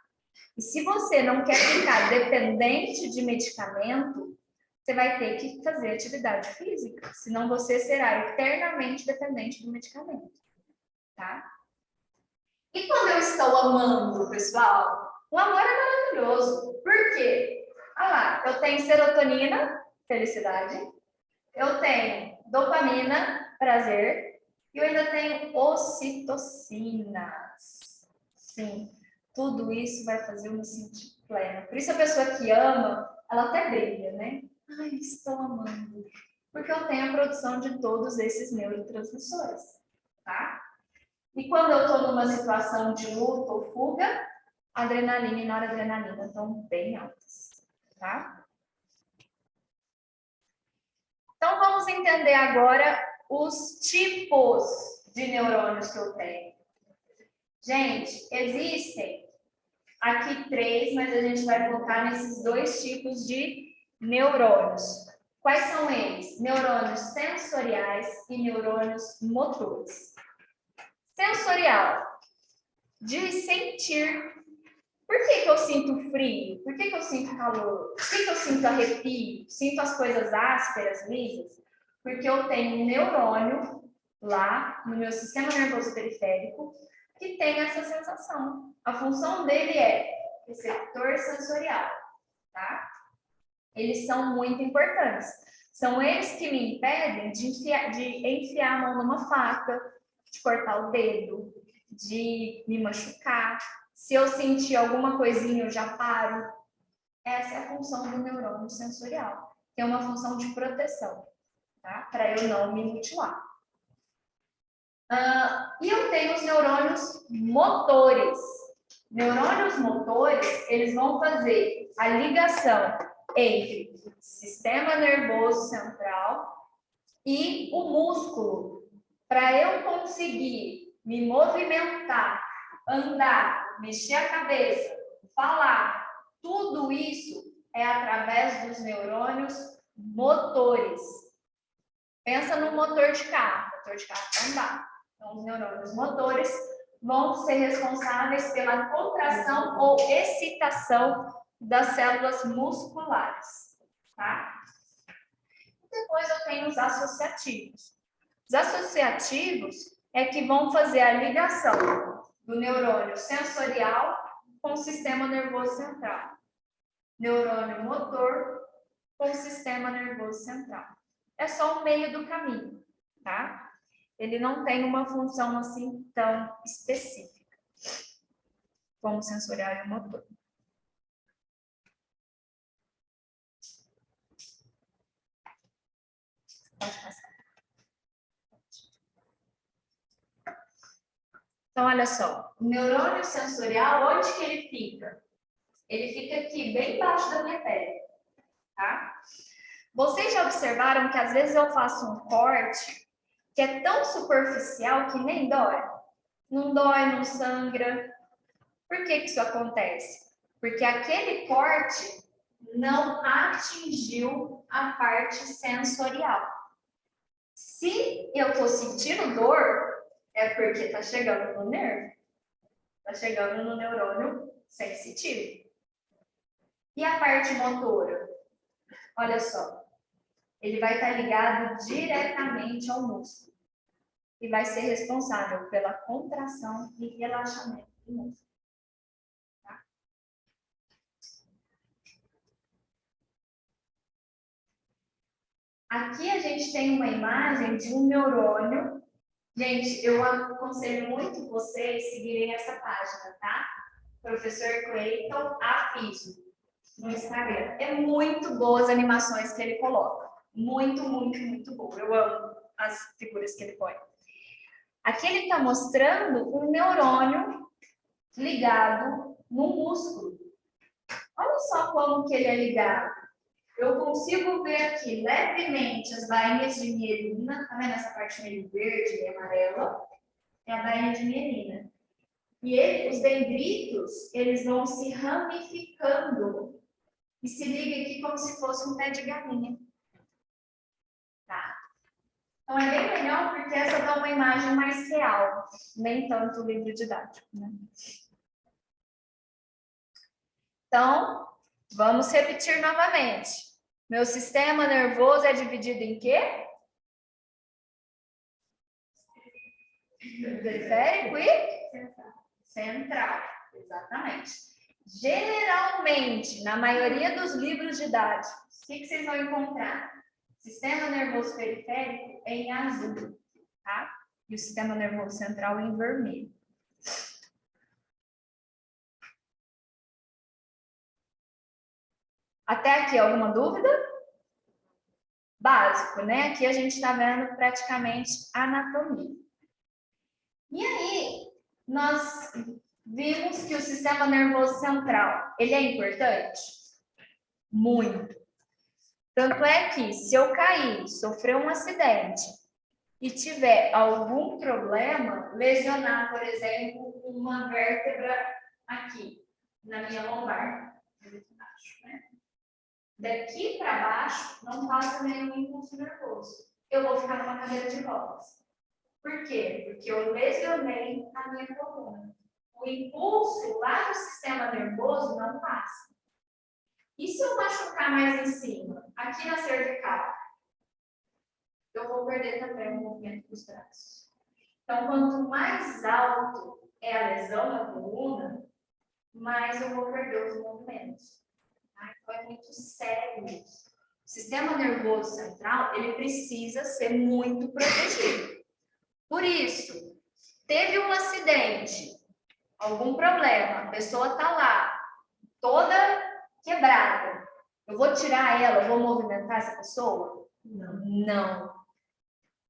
E se você não quer ficar dependente de medicamento, você vai ter que fazer atividade física, senão você será eternamente dependente do medicamento, tá? E quando eu estou amando, pessoal, o amor é maravilhoso. Por quê? Olha lá, eu tenho serotonina, felicidade, eu tenho dopamina, prazer, e eu ainda tenho ocitocinas. Sim, tudo isso vai fazer eu me sentir plena. Por isso a pessoa que ama, ela até brilha, né? Ai, estou amando. Porque eu tenho a produção de todos esses neurotransmissores, tá? E quando eu estou numa situação de luta ou fuga, adrenalina e noradrenalina estão bem altas, tá? Então, vamos entender agora os tipos de neurônios que eu tenho. Gente, existem aqui 3, mas a gente vai focar nesses 2 tipos de neurônios. Quais são eles? Neurônios sensoriais e neurônios motores. Sensorial, de sentir. Por que eu sinto frio? Por que eu sinto calor? Por que eu sinto arrepio? Sinto as coisas ásperas, lisas? Porque eu tenho um neurônio lá no meu sistema nervoso periférico que tem essa sensação. A função dele é receptor sensorial, tá? Eles são muito importantes. São eles que me impedem de enfiar a mão numa faca, de cortar o dedo, de me machucar. Se eu sentir alguma coisinha, eu já paro. Essa é a função do neurônio sensorial. Tem uma função de proteção, tá? Para eu não me mutilar. E eu tenho os neurônios motores. Neurônios motores, eles vão fazer a ligação entre o sistema nervoso central e o músculo. Para eu conseguir me movimentar, andar, mexer a cabeça, falar, tudo isso é através dos neurônios motores. Pensa no motor de carro. O motor de carro vai andar. Então, os neurônios motores vão ser responsáveis pela contração ou excitação das células musculares, tá? Depois eu tenho os associativos. Os associativos é que vão fazer a ligação do neurônio sensorial com o sistema nervoso central. Neurônio motor com o sistema nervoso central. É só o meio do caminho, tá? Ele não tem uma função assim tão específica como o sensorial e o motor. Pode passar. Então, olha só, o neurônio sensorial, onde que ele fica? Ele fica aqui, bem embaixo da minha pele, tá? Vocês já observaram que às vezes eu faço um corte que é tão superficial que nem dói? Não dói, não sangra. Por que isso acontece? Porque aquele corte não atingiu a parte sensorial. Se eu estou sentindo dor, é porque está chegando no nervo. Está chegando no neurônio sensitivo. E a parte motora? Olha só. Ele vai estar ligado diretamente ao músculo. E vai ser responsável pela contração e relaxamento do músculo. Tá? Aqui a gente tem uma imagem de um neurônio. Gente, eu aconselho muito vocês seguirem essa página, tá? Professor Clayton Afiso, no Instagram. É muito boas as animações que ele coloca. Muito, muito, muito boa. Eu amo as figuras que ele põe. Aqui ele está mostrando um neurônio ligado no músculo. Olha só como que ele é ligado. Eu consigo ver aqui levemente as bainhas de mielina. Tá vendo essa parte meio verde e amarela? É a bainha de mielina. E os dendritos, eles vão se ramificando. E se liga aqui como se fosse um pé de galinha. Tá? Então, é bem legal porque essa dá uma imagem mais real. Nem tanto o livro didático, né? Então, vamos repetir novamente. Meu sistema nervoso é dividido em quê? Periférico e central. Exatamente. Geralmente, na maioria dos livros didáticos, o que vocês vão encontrar? Sistema nervoso periférico em azul, tá? E o sistema nervoso central em vermelho. Até aqui, alguma dúvida? Básico, né? Aqui a gente está vendo praticamente anatomia. E aí, nós vimos que o sistema nervoso central, ele é importante? Muito. Tanto é que, se eu cair, sofrer um acidente e tiver algum problema, lesionar, por exemplo, uma vértebra aqui, na minha lombar, né? Daqui para baixo, não passa nenhum impulso nervoso. Eu vou ficar numa cadeira de rodas. Por quê? Porque eu lesionei a minha coluna. O impulso lá do sistema nervoso não passa. E se eu machucar mais em cima, aqui na cervical, eu vou perder também o movimento dos braços. Então, quanto mais alto é a lesão na coluna, mais eu vou perder os movimentos. Então, é muito sério isso. O sistema nervoso central, ele precisa ser muito protegido. Por isso, teve um acidente, algum problema, a pessoa está lá, toda quebrada. Eu vou tirar ela, eu vou movimentar essa pessoa? Não.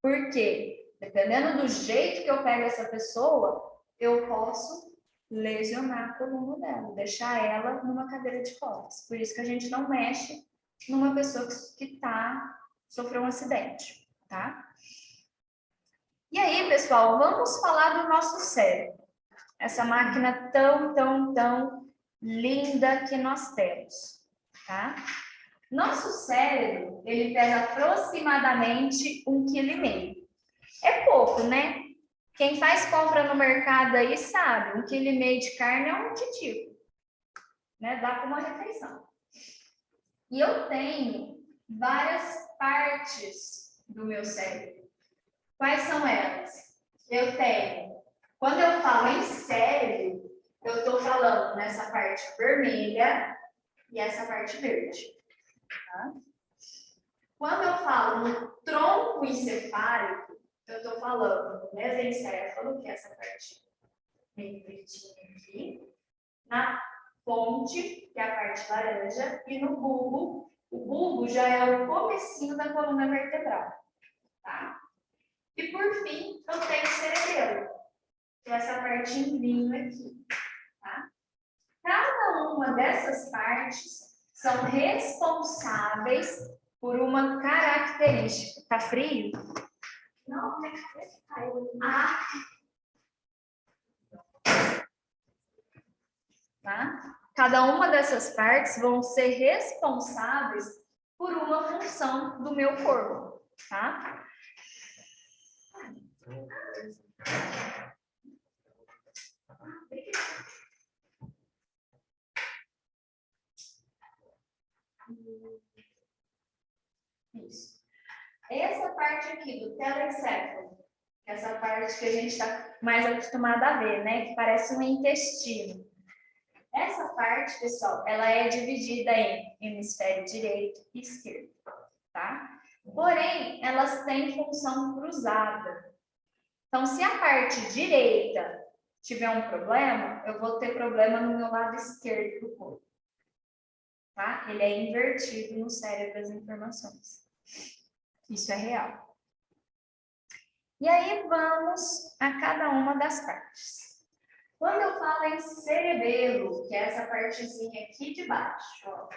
Por quê? Dependendo do jeito que eu pego essa pessoa, eu posso lesionar a coluna dela, deixar ela numa cadeira de rodas. Por isso que a gente não mexe numa pessoa que sofreu um acidente, tá? E aí, pessoal, vamos falar do nosso cérebro. Essa máquina tão linda que nós temos, tá? Nosso cérebro, ele pesa aproximadamente 1,5 kg. É pouco, né? Quem faz compra no mercado aí sabe, 1,5 kg de carne é um titico, né? Dá para uma refeição. E eu tenho várias partes do meu cérebro. Quais são elas? Eu tenho, quando eu falo em cérebro, eu estou falando nessa parte vermelha e essa parte verde. Tá? Quando eu falo no tronco encefálico, eu estou falando no mesencéfalo, que é essa parte bem verdinha aqui, na fonte, que é a parte laranja, e no bulbo. O bulbo já é o comecinho da coluna vertebral. Tá? E por fim, eu tenho o cerebelo, que é essa parte em vinho aqui. Tá? Cada uma dessas partes são responsáveis por uma característica. Tá frio? Não, minha cabeça caiu. Tá? Cada uma dessas partes vão ser responsáveis por uma função do meu corpo. Tá? Isso. Essa parte aqui do telencéfalo, essa parte que a gente está mais acostumado a ver, né? Que parece um intestino. Essa parte, pessoal, ela é dividida em hemisfério direito e esquerdo, tá? Porém, elas têm função cruzada. Então, se a parte direita tiver um problema, eu vou ter problema no meu lado esquerdo do corpo. Tá? Ele é invertido no cérebro as informações. Isso é real. E aí vamos a cada uma das partes. Quando eu falo em cerebelo, que é essa partezinha aqui de baixo, ó,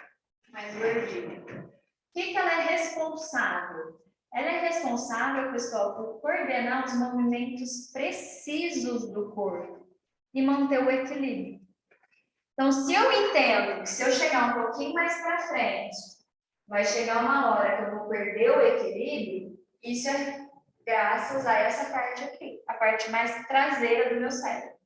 mais gordinha, o que ela é responsável? Ela é responsável, pessoal, por coordenar os movimentos precisos do corpo. e manter o equilíbrio. Então, se eu entendo que se eu chegar um pouquinho mais para frente, vai chegar uma hora que eu vou perder o equilíbrio, isso é graças a essa parte aqui, a parte mais traseira do meu cérebro.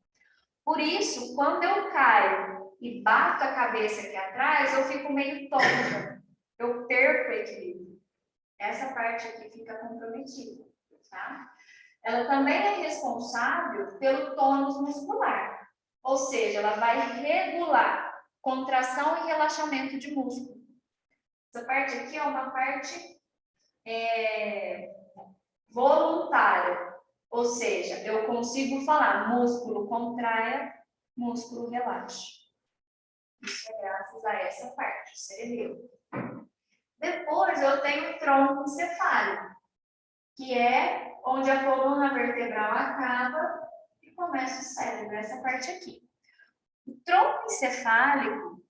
Por isso, quando eu caio e bato a cabeça aqui atrás, eu fico meio tonta, eu perco o equilíbrio. Essa parte aqui fica comprometida, tá? Ela também é responsável pelo tônus muscular, ou seja, ela vai regular contração e relaxamento de músculo. Essa parte aqui é uma parte voluntária, ou seja, eu consigo falar músculo contraia, músculo relaxa. Isso é graças a essa parte, o cerebelo. Depois eu tenho o tronco encefálico, que é onde a coluna vertebral acaba e começa o cérebro, essa parte aqui. O tronco encefálico,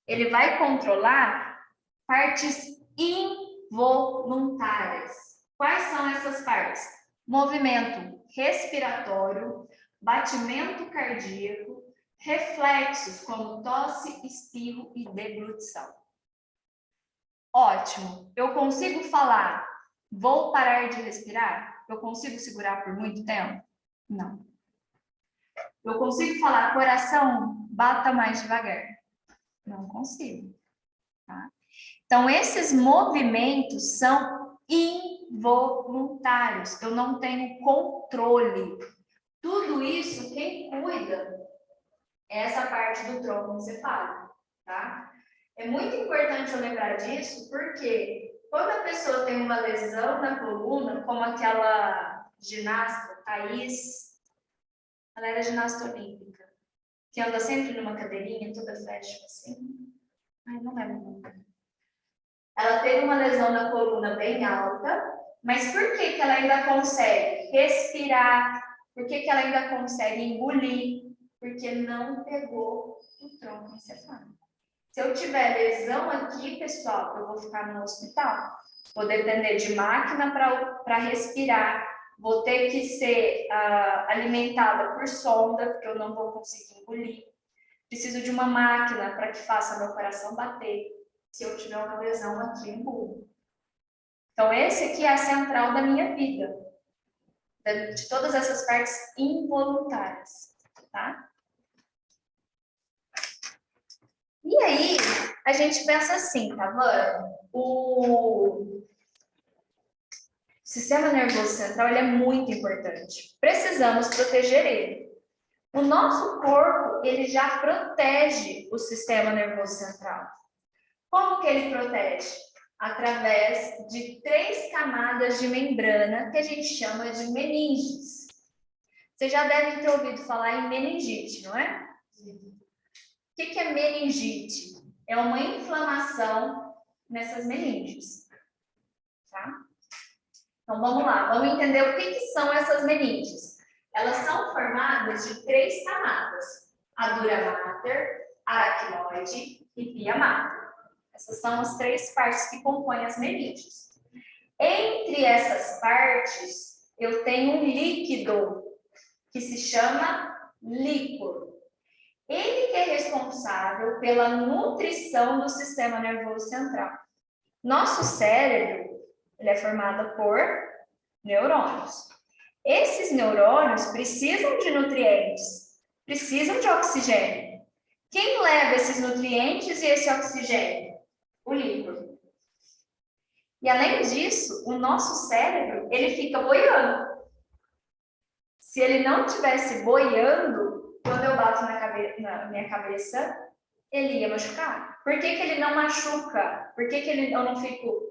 ele vai controlar partes involuntárias. Quais são essas partes? Movimento respiratório, batimento cardíaco, reflexos como tosse, espirro e deglutição. Ótimo. Eu consigo falar, vou parar de respirar? Eu consigo segurar por muito tempo? Não. Eu consigo falar, coração, bata mais devagar? Não consigo. Tá? Então, esses movimentos são involuntários. Eu não tenho controle. Tudo isso, quem cuida é essa parte do tronco encefálico, tá? É muito importante eu lembrar disso, porque quando a pessoa tem uma lesão na coluna, como aquela ginasta, Thaís, ela era ginasta olímpica, que anda sempre numa cadeirinha, toda fashion assim. Ai, não lembro o nome. Ela teve uma lesão na coluna bem alta, mas por que que ela ainda consegue respirar? Por que que ela ainda consegue engolir? Porque não pegou o tronco encefálico. Se eu tiver lesão aqui, pessoal, eu vou ficar no hospital. Vou depender de máquina para respirar. Vou ter que ser alimentada por sonda, porque eu não vou conseguir engolir. Preciso de uma máquina para que faça meu coração bater, se eu tiver uma lesão aqui no bulbo. Então, esse aqui é a central da minha vida, de todas essas partes involuntárias, tá? E aí, a gente pensa assim, tá vendo? O sistema nervoso central, ele é muito importante. Precisamos proteger ele. O nosso corpo, ele já protege o sistema nervoso central. Como que ele protege? Através de 3 camadas de membrana que a gente chama de meninges. Vocês já devem ter ouvido falar em meningite, não é? O que é meningite? É uma inflamação nessas meninges. Tá? Então vamos lá, vamos entender o que são essas meninges. Elas são formadas de 3 camadas: a dura mater, aracnoide e pia mater. Essas são as 3 partes que compõem as meninges. Entre essas partes, eu tenho um líquido que se chama líquor. Ele que é responsável pela nutrição do sistema nervoso central. Nosso cérebro, ele é formado por neurônios. Esses neurônios precisam de nutrientes, precisam de oxigênio. Quem leva esses nutrientes e esse oxigênio? O líquido. E além disso, o nosso cérebro, ele fica boiando. Se ele não estivesse boiando, quando eu bato na minha cabeça, ele ia machucar. Por que que ele não machuca? Por que que eu não fico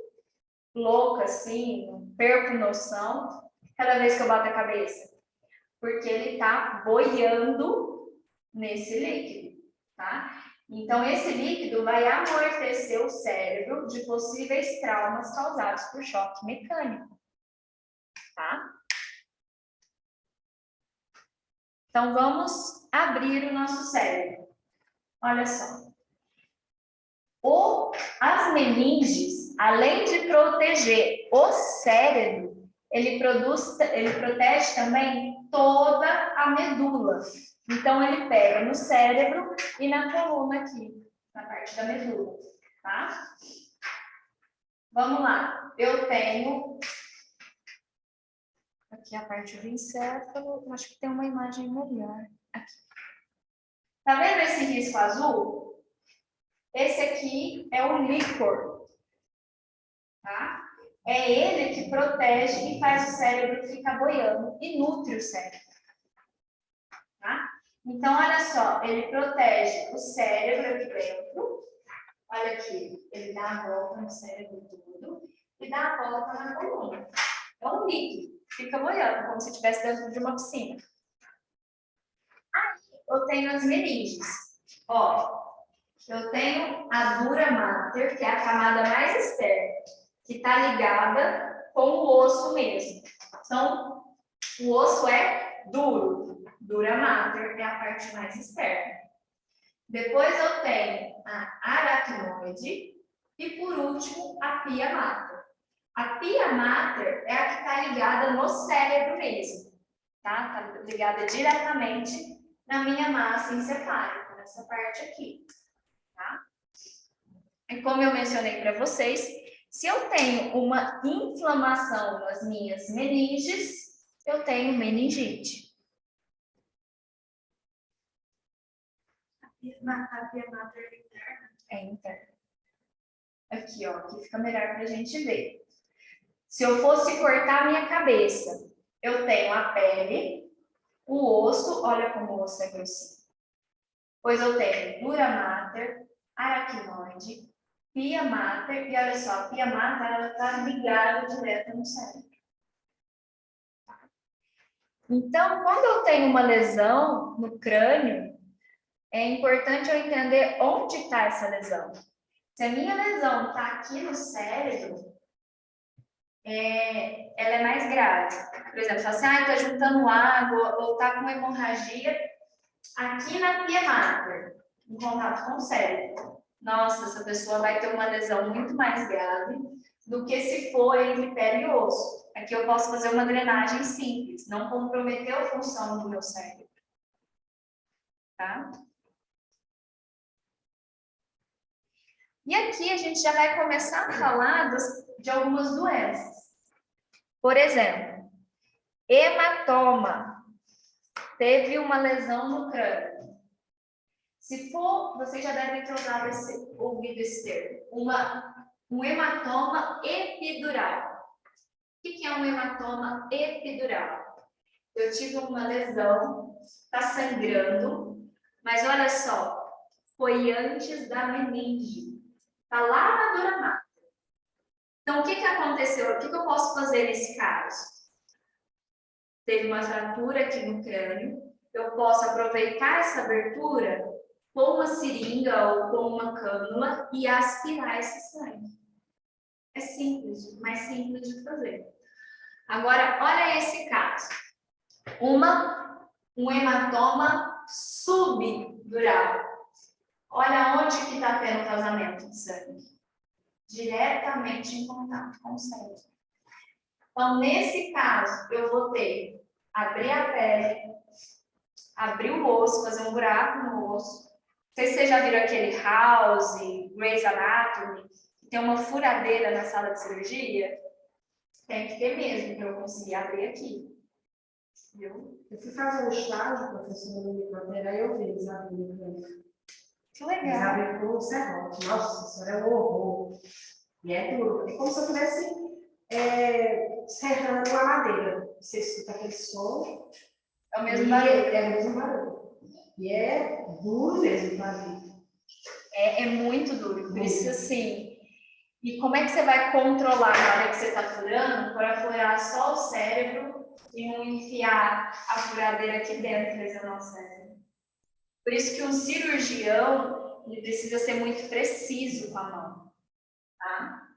louca assim, não perco noção cada vez que eu bato a cabeça? Porque ele está boiando nesse líquido, tá? Então, esse líquido vai amortecer o cérebro de possíveis traumas causados por choque mecânico, tá? Então, vamos abrir o nosso cérebro. Olha só. As meninges, além de proteger o cérebro, ele protege também toda a medula. Então, ele pega no cérebro e na coluna aqui, na parte da medula, tá? Vamos lá. Eu tenho aqui a parte do encéfalo. Eu acho que tem uma imagem melhor. Aqui. Tá vendo esse risco azul? Esse aqui é o líquor, tá? É ele que protege e faz o cérebro ficar boiando e nutre o cérebro, tá? Então, olha só, ele protege o cérebro aqui dentro. Olha aqui, ele dá a volta no cérebro todo e dá a volta na coluna. É um líquido, fica boiando, como se estivesse dentro de uma piscina. Aqui eu tenho as meninges. Ó, eu tenho a dura mater, que é a camada mais externa, que está ligada com o osso mesmo. Então, o osso é duro. Dura mater é a parte mais externa. Depois eu tenho a aracnoide e, por último, a pia mater. A pia mater é a que está ligada no cérebro mesmo, tá? Está ligada diretamente na minha massa encefálica, nessa parte aqui, tá? E como eu mencionei para vocês, se eu tenho uma inflamação nas minhas meninges, eu tenho meningite. A pia mater interna. É interna. Aqui, ó, aqui fica melhor para a gente ver. Se eu fosse cortar a minha cabeça, eu tenho a pele, o osso, olha como o osso é grossinho. Pois eu tenho dura mater, aracnoide, pia mater, e olha só, a pia mater ela está ligada direto no cérebro. Então, quando eu tenho uma lesão no crânio, é importante eu entender onde está essa lesão. Se a minha lesão está aqui no cérebro, ela é mais grave. Por exemplo, assim, está juntando água ou está com hemorragia aqui na pia mater, em contato com o cérebro. Nossa, essa pessoa vai ter uma lesão muito mais grave do que se for entre pele e osso. Aqui eu posso fazer uma drenagem simples, não comprometer a função do meu cérebro. Tá? E aqui a gente já vai começar a falar de algumas doenças. Por exemplo, hematoma. Teve uma lesão no crânio. Se for, vocês já devem ter ouvido esse termo, um hematoma epidural. O que é um hematoma epidural? Eu tive uma lesão, está sangrando, mas olha só, foi antes da meninge. Está lá na dura mater. Então, o que aconteceu? O que eu posso fazer nesse caso? Teve uma fratura aqui no crânio. Eu posso aproveitar essa abertura com uma seringa ou com uma cânula e aspirar esse sangue. É simples, mais simples de fazer. Agora, olha esse caso. Um hematoma subdural. Olha onde que está tendo vazamento de sangue. Diretamente em contato com o cérebro. Então, nesse caso, eu vou ter abrir a pele, abrir o osso, fazer um buraco no osso. Não sei se vocês já viram aquele House, Grey's Anatomy, que tem uma furadeira na sala de cirurgia. Tem que ter mesmo, para eu conseguir abrir aqui. Viu? Eu fui fazer um estágio, professora no microterapia, aí eu vi eles abrindo o crânio. Que Eles legal. abrem com o serrote. Nossa, isso é um horror. E é duro. É como se eu estivesse serrando uma madeira. Você escuta aquele som. É o mesmo barulho. É o mesmo barulho. E é duro mesmo para mim. É muito duro. Por isso que assim. E como é que você vai controlar na hora que você está furando para furar só o cérebro e não enfiar a furadeira aqui dentro, lesionar o cérebro? Por isso que um cirurgião ele precisa ser muito preciso com a mão, tá?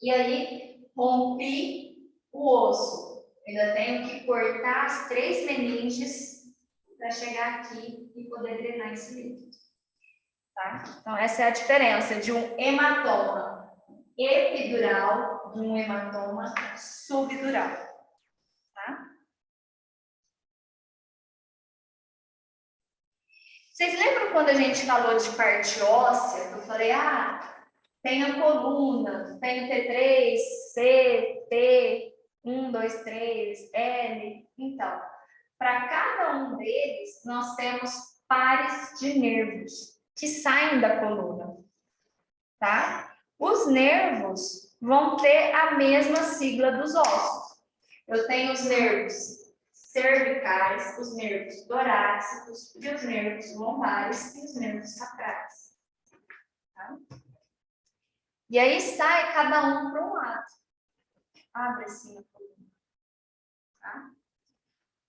E aí, rompi o osso. Eu ainda tenho que cortar as 3 meninges para chegar aqui e poder drenar esse líquido, tá? Então, essa é a diferença de um hematoma epidural de um hematoma subdural. Vocês lembram quando a gente falou de parte óssea? Eu falei, tem a coluna, tem o T3, C, T, 1, 2, 3, L. Então, para cada um deles, nós temos pares de nervos que saem da coluna, tá? Os nervos vão ter a mesma sigla dos ossos. Eu tenho os nervos cervicais, os nervos torácicos, e os nervos lombares e os nervos sacrais. Tá? E aí sai cada um para um lado. Abre assim a coluna. Tá?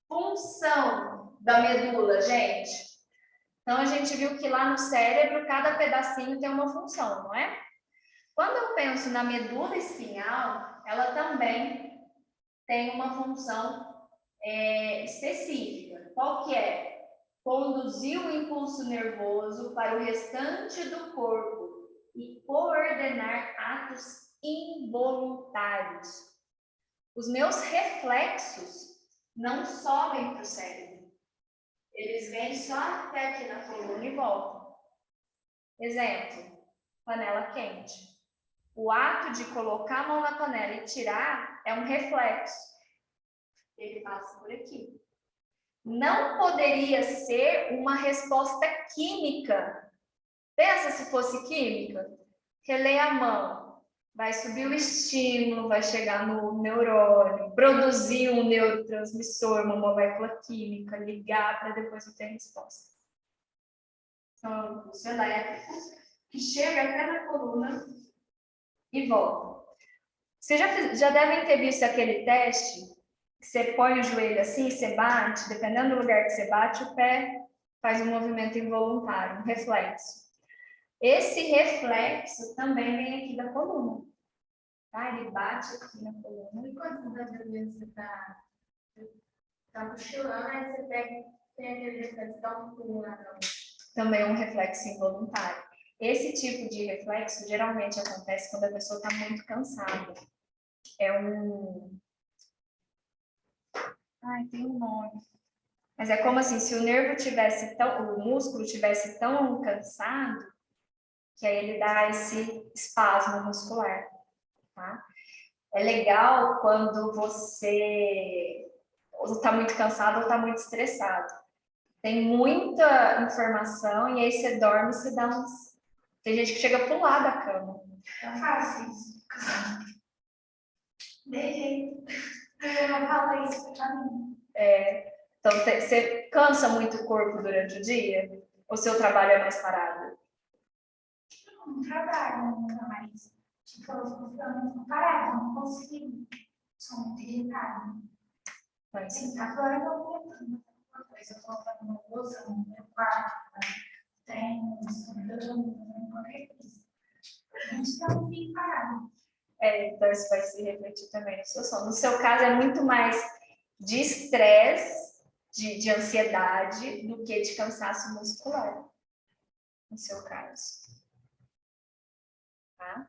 Função da medula, gente. Então, a gente viu que lá no cérebro, cada pedacinho tem uma função, não é? Quando eu penso na medula espinhal, ela também tem uma função específica. Qual que é? Conduzir o impulso nervoso para o restante do corpo e coordenar atos involuntários. Os meus reflexos não sobem para o cérebro. Eles vêm só até aqui na coluna e voltam. Exemplo, panela quente. O ato de colocar a mão na panela e tirar é um reflexo. Ele passa por aqui. Não poderia ser uma resposta química. Pensa se fosse química. Relei a mão. Vai subir o estímulo, vai chegar no neurônio, produzir um neurotransmissor, uma molécula química, ligar para depois eu ter resposta. Então, impulsos elétricos que chega até na coluna e volta. Vocês já devem ter visto aquele teste que você põe o joelho assim, você bate, dependendo do lugar que você bate, o pé faz um movimento involuntário, um reflexo. Esse reflexo também vem aqui da coluna. Tá? Ele bate aqui na coluna. E quando você está cochilando, aí você tem aquele reflexo da coluna. Também é um reflexo involuntário. Esse tipo de reflexo geralmente acontece quando a pessoa está muito cansada. Tem um nome. Mas é como assim, se o nervo tivesse o músculo tivesse tão cansado, que aí ele dá esse espasmo muscular, tá? É legal quando você está muito cansado ou está muito estressado. Tem muita informação e aí você dorme e você dá uns... Tem gente que chega a pular da cama. Eu faço isso. Desde eu não falo isso pra mim. Então, você cansa muito o corpo durante o dia? Ou seu trabalho é mais parado? Não trabalho, mas tipo, eu não parado, não consigo. Sou muito irritada. Mas, Agora eu vou uma coisa, eu vou fazer uma louça no meu quarto, tem qualquer coisa. A gente não fica parado. então isso vai se refletir também no seu sono. No seu caso, é muito mais de estresse, de ansiedade, do que de cansaço muscular. No seu caso. Tá?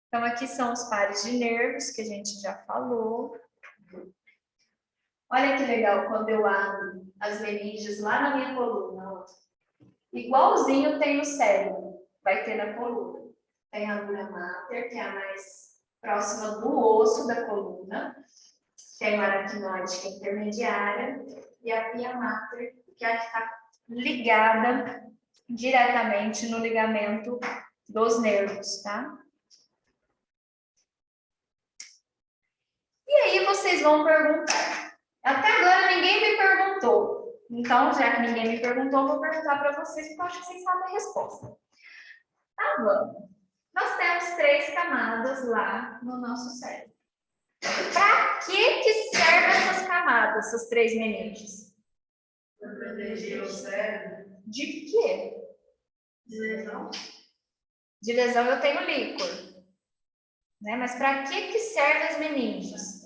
Então, aqui são os pares de nervos que a gente já falou. Olha que legal quando eu abro as meninges lá na minha coluna. Ó. Igualzinho tem no cérebro, vai ter na coluna. Tem a dura mater, que é a mais próxima do osso da coluna. Tem a aracnoide, que é intermediária. E a pia mater, que é a que está ligada diretamente no ligamento dos nervos, tá? E aí vocês vão perguntar. Até agora ninguém me perguntou. Então, já que ninguém me perguntou, eu vou perguntar para vocês, porque eu acho que vocês sabem a resposta. Tá, vamos. Nós temos 3 camadas lá no nosso cérebro. Para que servem essas camadas, essas 3 meninges? Para proteger o cérebro. De quê? De lesão. De lesão eu tenho líquor. Né? Mas para que servem as meninges?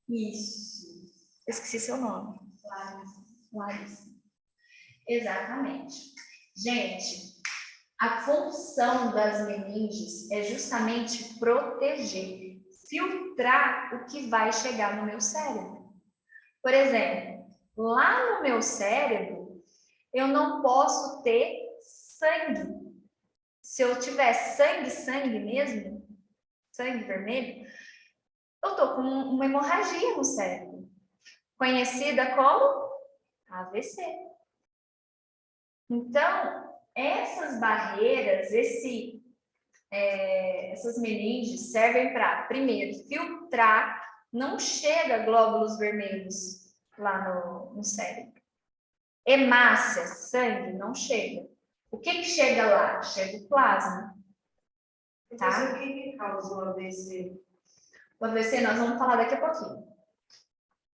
Isso. Esqueci seu nome. Larissa. Exatamente. Gente, a função das meninges é justamente proteger, filtrar o que vai chegar no meu cérebro. Por exemplo, lá no meu cérebro eu não posso ter sangue. Se eu tiver sangue mesmo, sangue vermelho, eu tô com uma hemorragia no cérebro, conhecida como AVC. Então, essas barreiras, essas meninges servem para, primeiro, filtrar, não chega glóbulos vermelhos lá no cérebro. Hemácia, sangue, não chega. O que chega lá? Chega o plasma. Então, o que causa o AVC? O AVC nós vamos falar daqui a pouquinho.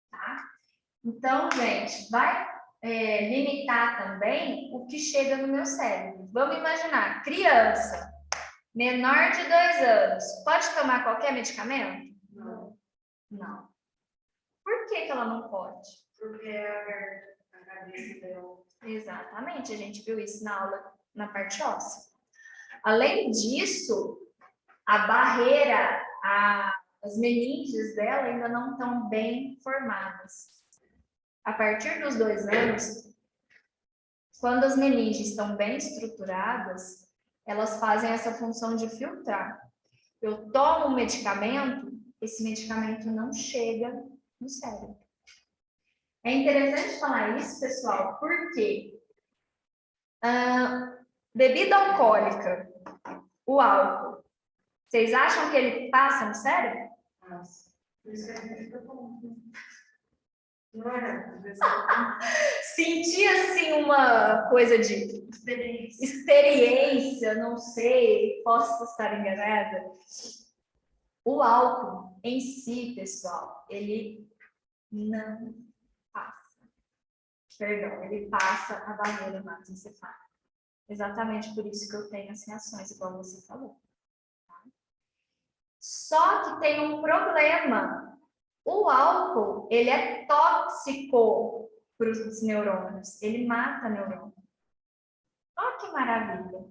Tá? Então, gente, vai limitar também o que chega no meu cérebro. Vamos imaginar, criança, menor de 2 anos, pode tomar qualquer medicamento? Não. Não. Por que ela não pode? Porque é a cabeça dela. Exatamente, a gente viu isso na aula, na parte óssea. Além disso, a barreira, as meninges dela ainda não estão bem formadas. A partir dos 2 anos, quando as meninges estão bem estruturadas, elas fazem essa função de filtrar. Eu tomo um medicamento, esse medicamento não chega no cérebro. É interessante falar isso, pessoal, porque bebida alcoólica, o álcool, vocês acham que ele passa no cérebro? Nossa, por isso que a gente fica bom. Não é? Senti assim uma coisa de experiência, não sei, posso estar enganada. O álcool em si, pessoal, ele não passa. Perdão, ele passa a barreira hematoencefálica. Exatamente por isso que eu tenho as reações, igual você falou. Tá? Só que tem um problema. O álcool, ele é tóxico para os neurônios. Ele mata neurônio. Olha que maravilha.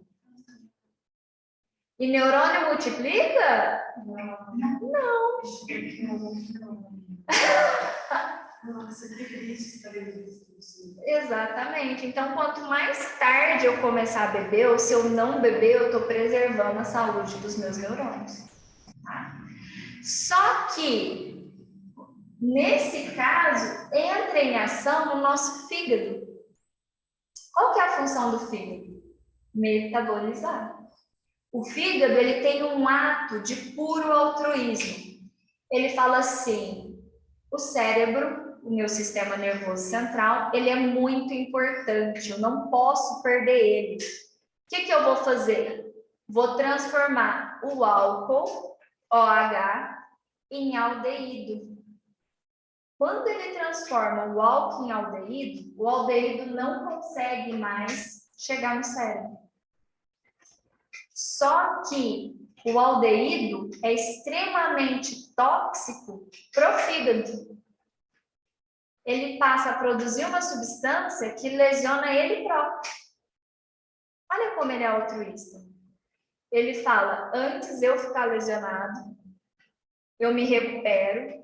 E neurônio multiplica? Não. Nossa, que triste. Exatamente. Então, quanto mais tarde eu começar a beber, ou se eu não beber, eu estou preservando a saúde dos meus neurônios. Tá? Só que, nesse caso, entra em ação o nosso fígado. Qual que é a função do fígado? Metabolizar. O fígado, ele tem um ato de puro altruísmo. Ele fala assim, o cérebro, o meu sistema nervoso central, ele é muito importante, eu não posso perder ele. O que eu vou fazer? Vou transformar o álcool, OH, em aldeído. Quando ele transforma o álcool em aldeído, o aldeído não consegue mais chegar no cérebro. Só que o aldeído é extremamente tóxico para o fígado. Ele passa a produzir uma substância que lesiona ele próprio. Olha como ele é altruísta. Ele fala, antes eu ficar lesionado, eu me recupero,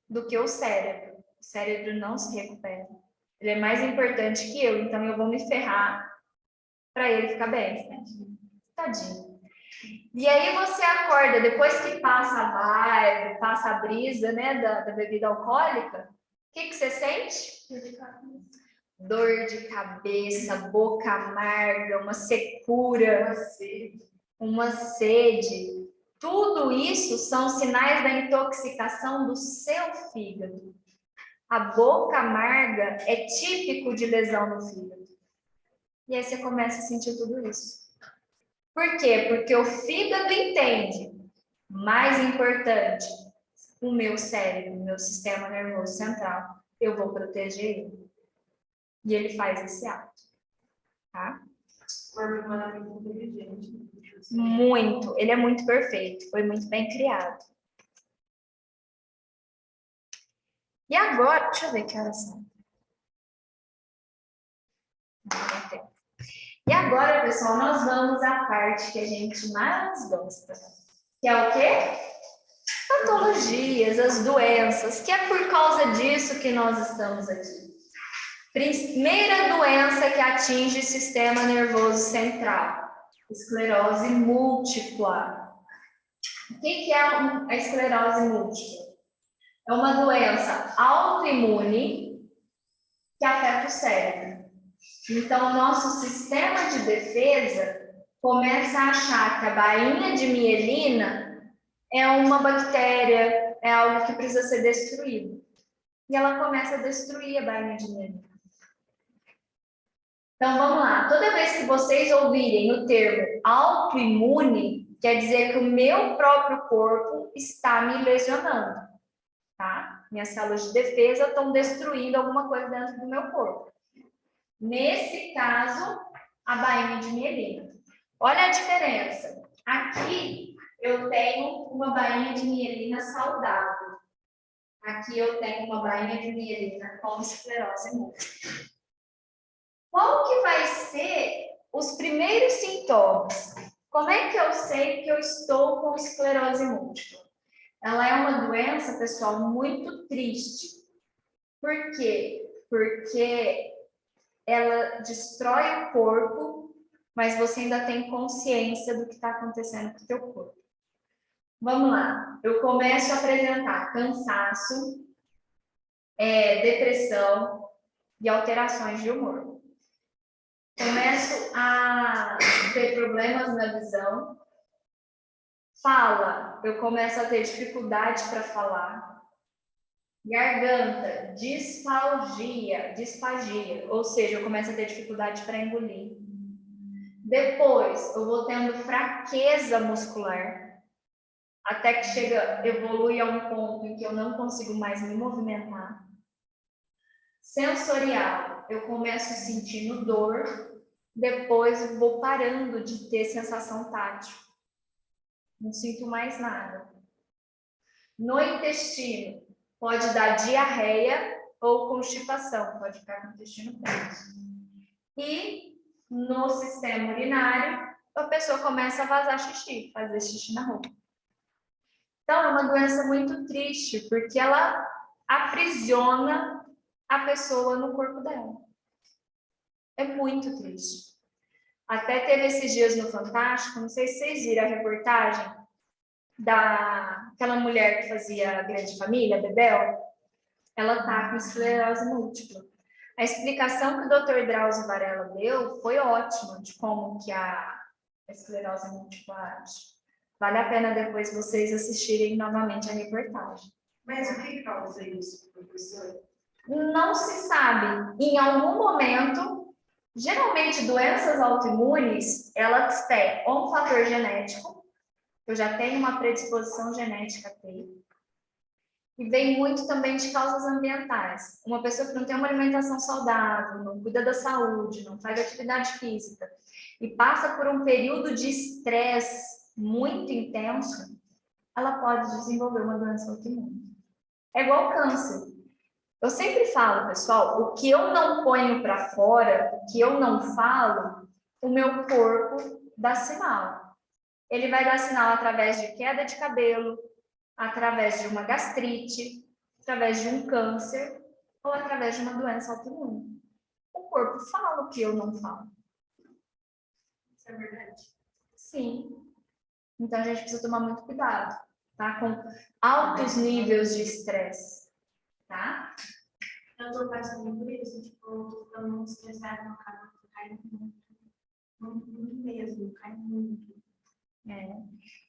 do que o cérebro. O cérebro não se recupera. Ele é mais importante que eu, então eu vou me ferrar para ele ficar bem. Tadinho. E aí você acorda, depois que passa a vibe, passa a brisa, né, da bebida alcoólica, o que você sente? Dor de cabeça, boca amarga, uma secura, uma sede. Tudo isso são sinais da intoxicação do seu fígado. A boca amarga é típico de lesão no fígado. E aí você começa a sentir tudo isso. Por quê? Porque o fígado entende, mais importante, o meu cérebro, o meu sistema nervoso central, eu vou proteger ele. E ele faz esse ato. Tá? O corpo humano é muito inteligente. Muito. Ele é muito perfeito. Foi muito bem criado. E agora, deixa eu ver que horas são. E agora, pessoal, nós vamos à parte que a gente mais gosta. Que é o quê? Patologias, as doenças, que é por causa disso que nós estamos aqui. Primeira doença que atinge o sistema nervoso central, esclerose múltipla. O que é a esclerose múltipla? É uma doença autoimune que afeta o cérebro. Então, o nosso sistema de defesa começa a achar que a bainha de mielina é uma bactéria, é algo que precisa ser destruído. E ela começa a destruir a bainha de mielina. Então, vamos lá. Toda vez que vocês ouvirem o termo autoimune, quer dizer que o meu próprio corpo está me lesionando, tá? Minhas células de defesa estão destruindo alguma coisa dentro do meu corpo. Nesse caso, a bainha de mielina. Olha a diferença. Aqui eu tenho uma bainha de mielina saudável. Aqui eu tenho uma bainha de mielina com esclerose múltipla. Qual que vai ser os primeiros sintomas? Como é que eu sei que eu estou com esclerose múltipla? Ela é uma doença, pessoal, muito triste. Por quê? Porque ela destrói o corpo, mas você ainda tem consciência do que está acontecendo com o teu corpo. Vamos lá. Eu começo a apresentar cansaço, depressão e alterações de humor. Começo a ter problemas na visão. Fala, eu começo a ter dificuldade para falar. Garganta, disfagia, ou seja, eu começo a ter dificuldade para engolir. Depois, eu vou tendo fraqueza muscular, até que evolui a um ponto em que eu não consigo mais me movimentar. Sensorial, eu começo sentindo dor. Depois vou parando de ter sensação tátil. Não sinto mais nada. No intestino, pode dar diarreia ou constipação, pode ficar com o intestino preso. E no sistema urinário, a pessoa começa a vazar xixi, fazer xixi na roupa. Então, é uma doença muito triste, porque ela aprisiona a pessoa no corpo dela. É muito triste. Até teve esses dias no Fantástico, não sei se vocês viram a reportagem daquela mulher que fazia a Grande Família, a Bebel. Ela tá com esclerose múltipla. A explicação que o Dr. Drauzio Varela deu foi ótima de como que a esclerose múltipla age. Vale a pena depois vocês assistirem novamente a reportagem. Mas o que causa isso, professor? Não se sabe. Em algum momento, geralmente doenças autoimunes, elas têm ou um fator genético, eu já tenho uma predisposição genética a ter, e vem muito também de causas ambientais. Uma pessoa que não tem uma alimentação saudável, não cuida da saúde, não faz atividade física, e passa por um período de estresse muito intenso, ela pode desenvolver uma doença autoimune. É igual câncer. Eu sempre falo, pessoal, o que eu não ponho para fora, o que eu não falo, o meu corpo dá sinal. Ele vai dar sinal através de queda de cabelo, através de uma gastrite, através de um câncer ou através de uma doença autoimune. O corpo fala o que eu não falo. Isso é verdade. Sim. Então a gente precisa tomar muito cuidado, tá? Com altos níveis de estresse, tá? Eu tô passando por isso, tipo, eu tô ficando muito estressada, meu cabelo tá caindo muito. Muito mesmo, cai muito.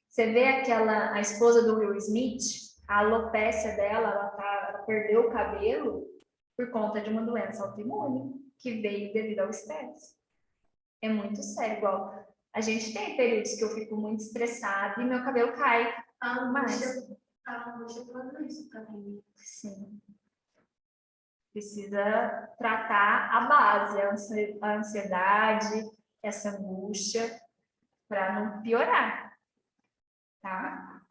Você vê a esposa do Will Smith, a alopécia dela, ela perdeu o cabelo por conta de uma doença autoimune que veio devido ao estresse. É muito sério, igual a gente tem períodos que eu fico muito estressada e meu cabelo cai mais. A angústia falando isso também. Sim. Precisa tratar a base, a ansiedade, essa angústia, para não piorar, tá?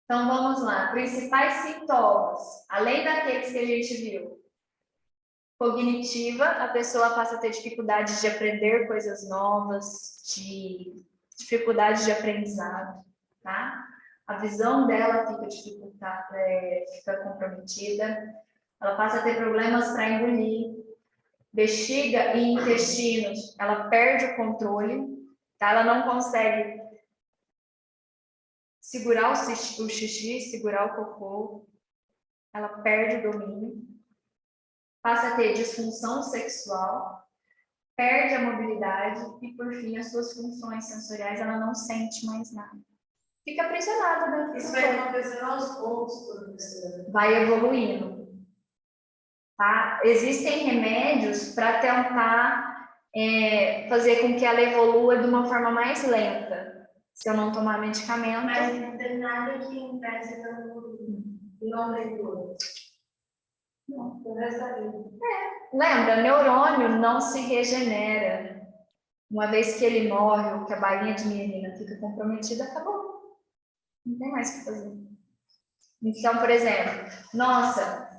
Então, vamos lá. Principais sintomas, além daqueles que a gente viu. Cognitiva, a pessoa passa a ter dificuldade de aprender coisas novas, de dificuldade de aprendizado, tá? A visão dela fica comprometida. ela passa a ter problemas para engolir, bexiga e intestinos, ela perde o controle, tá? Ela não consegue segurar o xixi, segurar o cocô, ela perde o domínio, passa a ter disfunção sexual, perde a mobilidade e, por fim, as suas funções sensoriais, ela não sente mais nada. Fica aprisionada dentro do Isso corpo. vai acontecendo aos poucos, professora. Vai evoluindo. Tá? Existem remédios para tentar fazer com que ela evolua de uma forma mais lenta. Se eu não tomar medicamento. Mas não tem nada que impede da não leitura. Não, o resto da vida. Lembra, neurônio não se regenera. Uma vez que ele morre ou que a bainha de mielina fica comprometida, acabou. Não tem mais o que fazer. Então, por exemplo, nossa,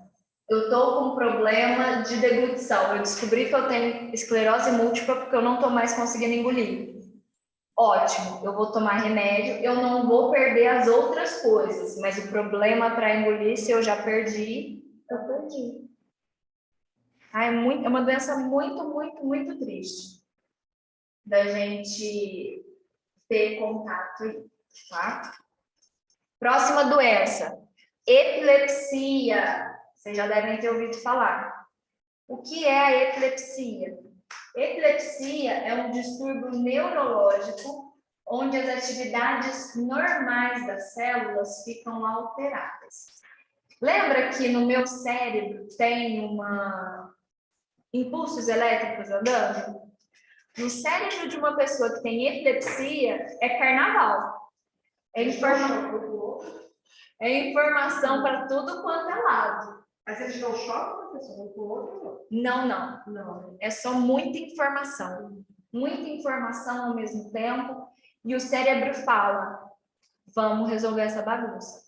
eu estou com um problema de deglutição. Eu descobri que eu tenho esclerose múltipla porque eu não estou mais conseguindo engolir. Ótimo, eu vou tomar remédio, eu não vou perder as outras coisas, mas o problema para engolir, se eu já perdi, eu perdi. É uma doença muito, muito, muito triste da gente ter contato, tá? Próxima doença, epilepsia. Vocês já devem ter ouvido falar. O que é a epilepsia? Epilepsia é um distúrbio neurológico onde as atividades normais das células ficam alteradas. Lembra que no meu cérebro tem impulsos elétricos andando? No cérebro de uma pessoa que tem epilepsia é carnaval. É informação para tudo quanto é lado. Mas você tirou o choque, professor? Um pro outro? Não, não. Não. É só muita informação. Muita informação ao mesmo tempo. E o cérebro fala, vamos resolver essa bagunça.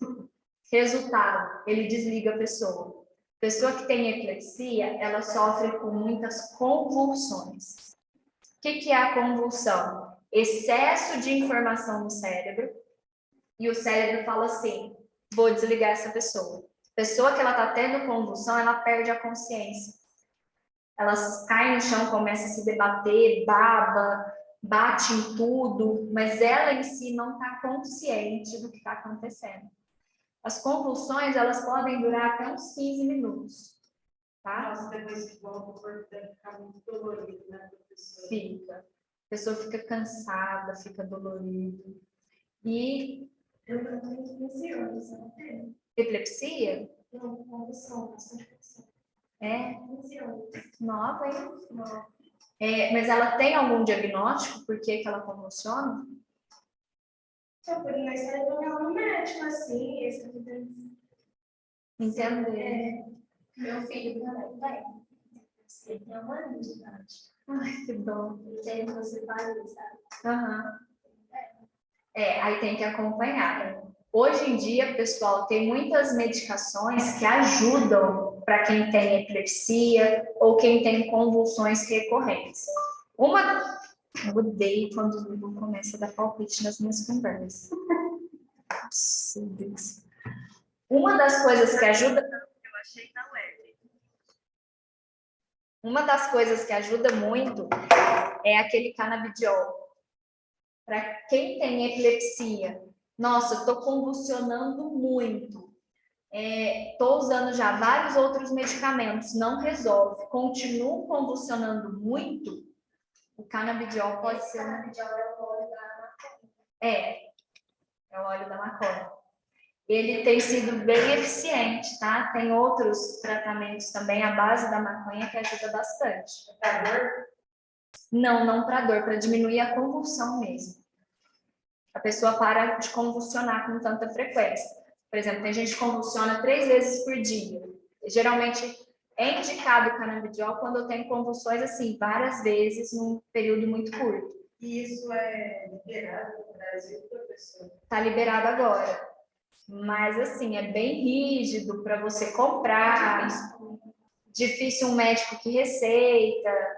Resultado, ele desliga a pessoa. Pessoa que tem epilepsia, ela sofre com muitas convulsões. O que é a convulsão? Excesso de informação no cérebro. E o cérebro fala assim, vou desligar essa pessoa. Pessoa que ela está tendo convulsão, ela perde a consciência. Ela cai no chão, começa a se debater, baba, bate em tudo, mas ela em si não está consciente do que está acontecendo. As convulsões, elas podem durar até uns 15 minutos, tá? Nossa, depois que volta, o corpo deve ficar muito dolorido, né, professora? Fica. A pessoa fica cansada, fica dolorida. E Eu tenho 15 anos, eu não tenho. epilepsia? Não, condição, bastante condição. É 15 anos. nova, hein? Não. Mas ela tem algum diagnóstico? Por que ela convulsiona? Só por isso, eu vou no médico, assim, esse que tem. Entender. Meu filho também vai. Ele tem 1 ano de idade. Ai, que dó. Ele tem você sabe? Aham. Aí tem que acompanhar. Hoje em dia, pessoal, tem muitas medicações que ajudam para quem tem epilepsia ou quem tem convulsões recorrentes. Eu odeio quando o Google começa a dar palpite nas minhas conversas. Nossa, Deus. Uma das coisas que ajuda... Eu achei na web. Uma das coisas que ajuda muito é aquele canabidiol. Para quem tem epilepsia, nossa, eu estou convulsionando muito. Estou usando já vários outros medicamentos, não resolve. Continuo convulsionando muito, o canabidiol pode ser... Canabidiol é o óleo da maconha. É o óleo da maconha. Ele tem sido bem eficiente, tá? Tem outros tratamentos também à base da maconha que ajuda bastante. Para dor? Não para dor, para diminuir a convulsão mesmo. A pessoa para de convulsionar com tanta frequência. Por exemplo, tem gente que convulsiona 3 vezes por dia. Geralmente é indicado o canabidiol quando eu tenho convulsões assim, várias vezes num período muito curto. E isso é liberado no Brasil, professor? Está liberado agora. Mas assim, é bem rígido para você comprar. Difícil um médico que receita.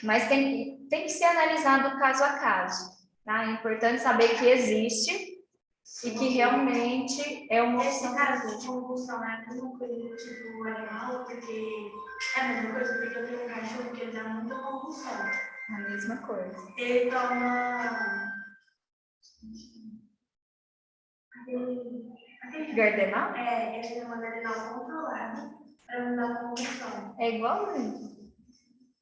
Mas tem que ser analisado caso a caso. Tá? É importante saber que existe, e que realmente é uma Nesse opção. caso de convulsão é a mesma coisa do tipo animal, porque é a mesma coisa, porque eu tenho um cachorro que ele dá muita convulsão. A mesma coisa. Ele toma. Gardenal? Ele toma gardenal controlado para não dar convulsão. É igualzinho.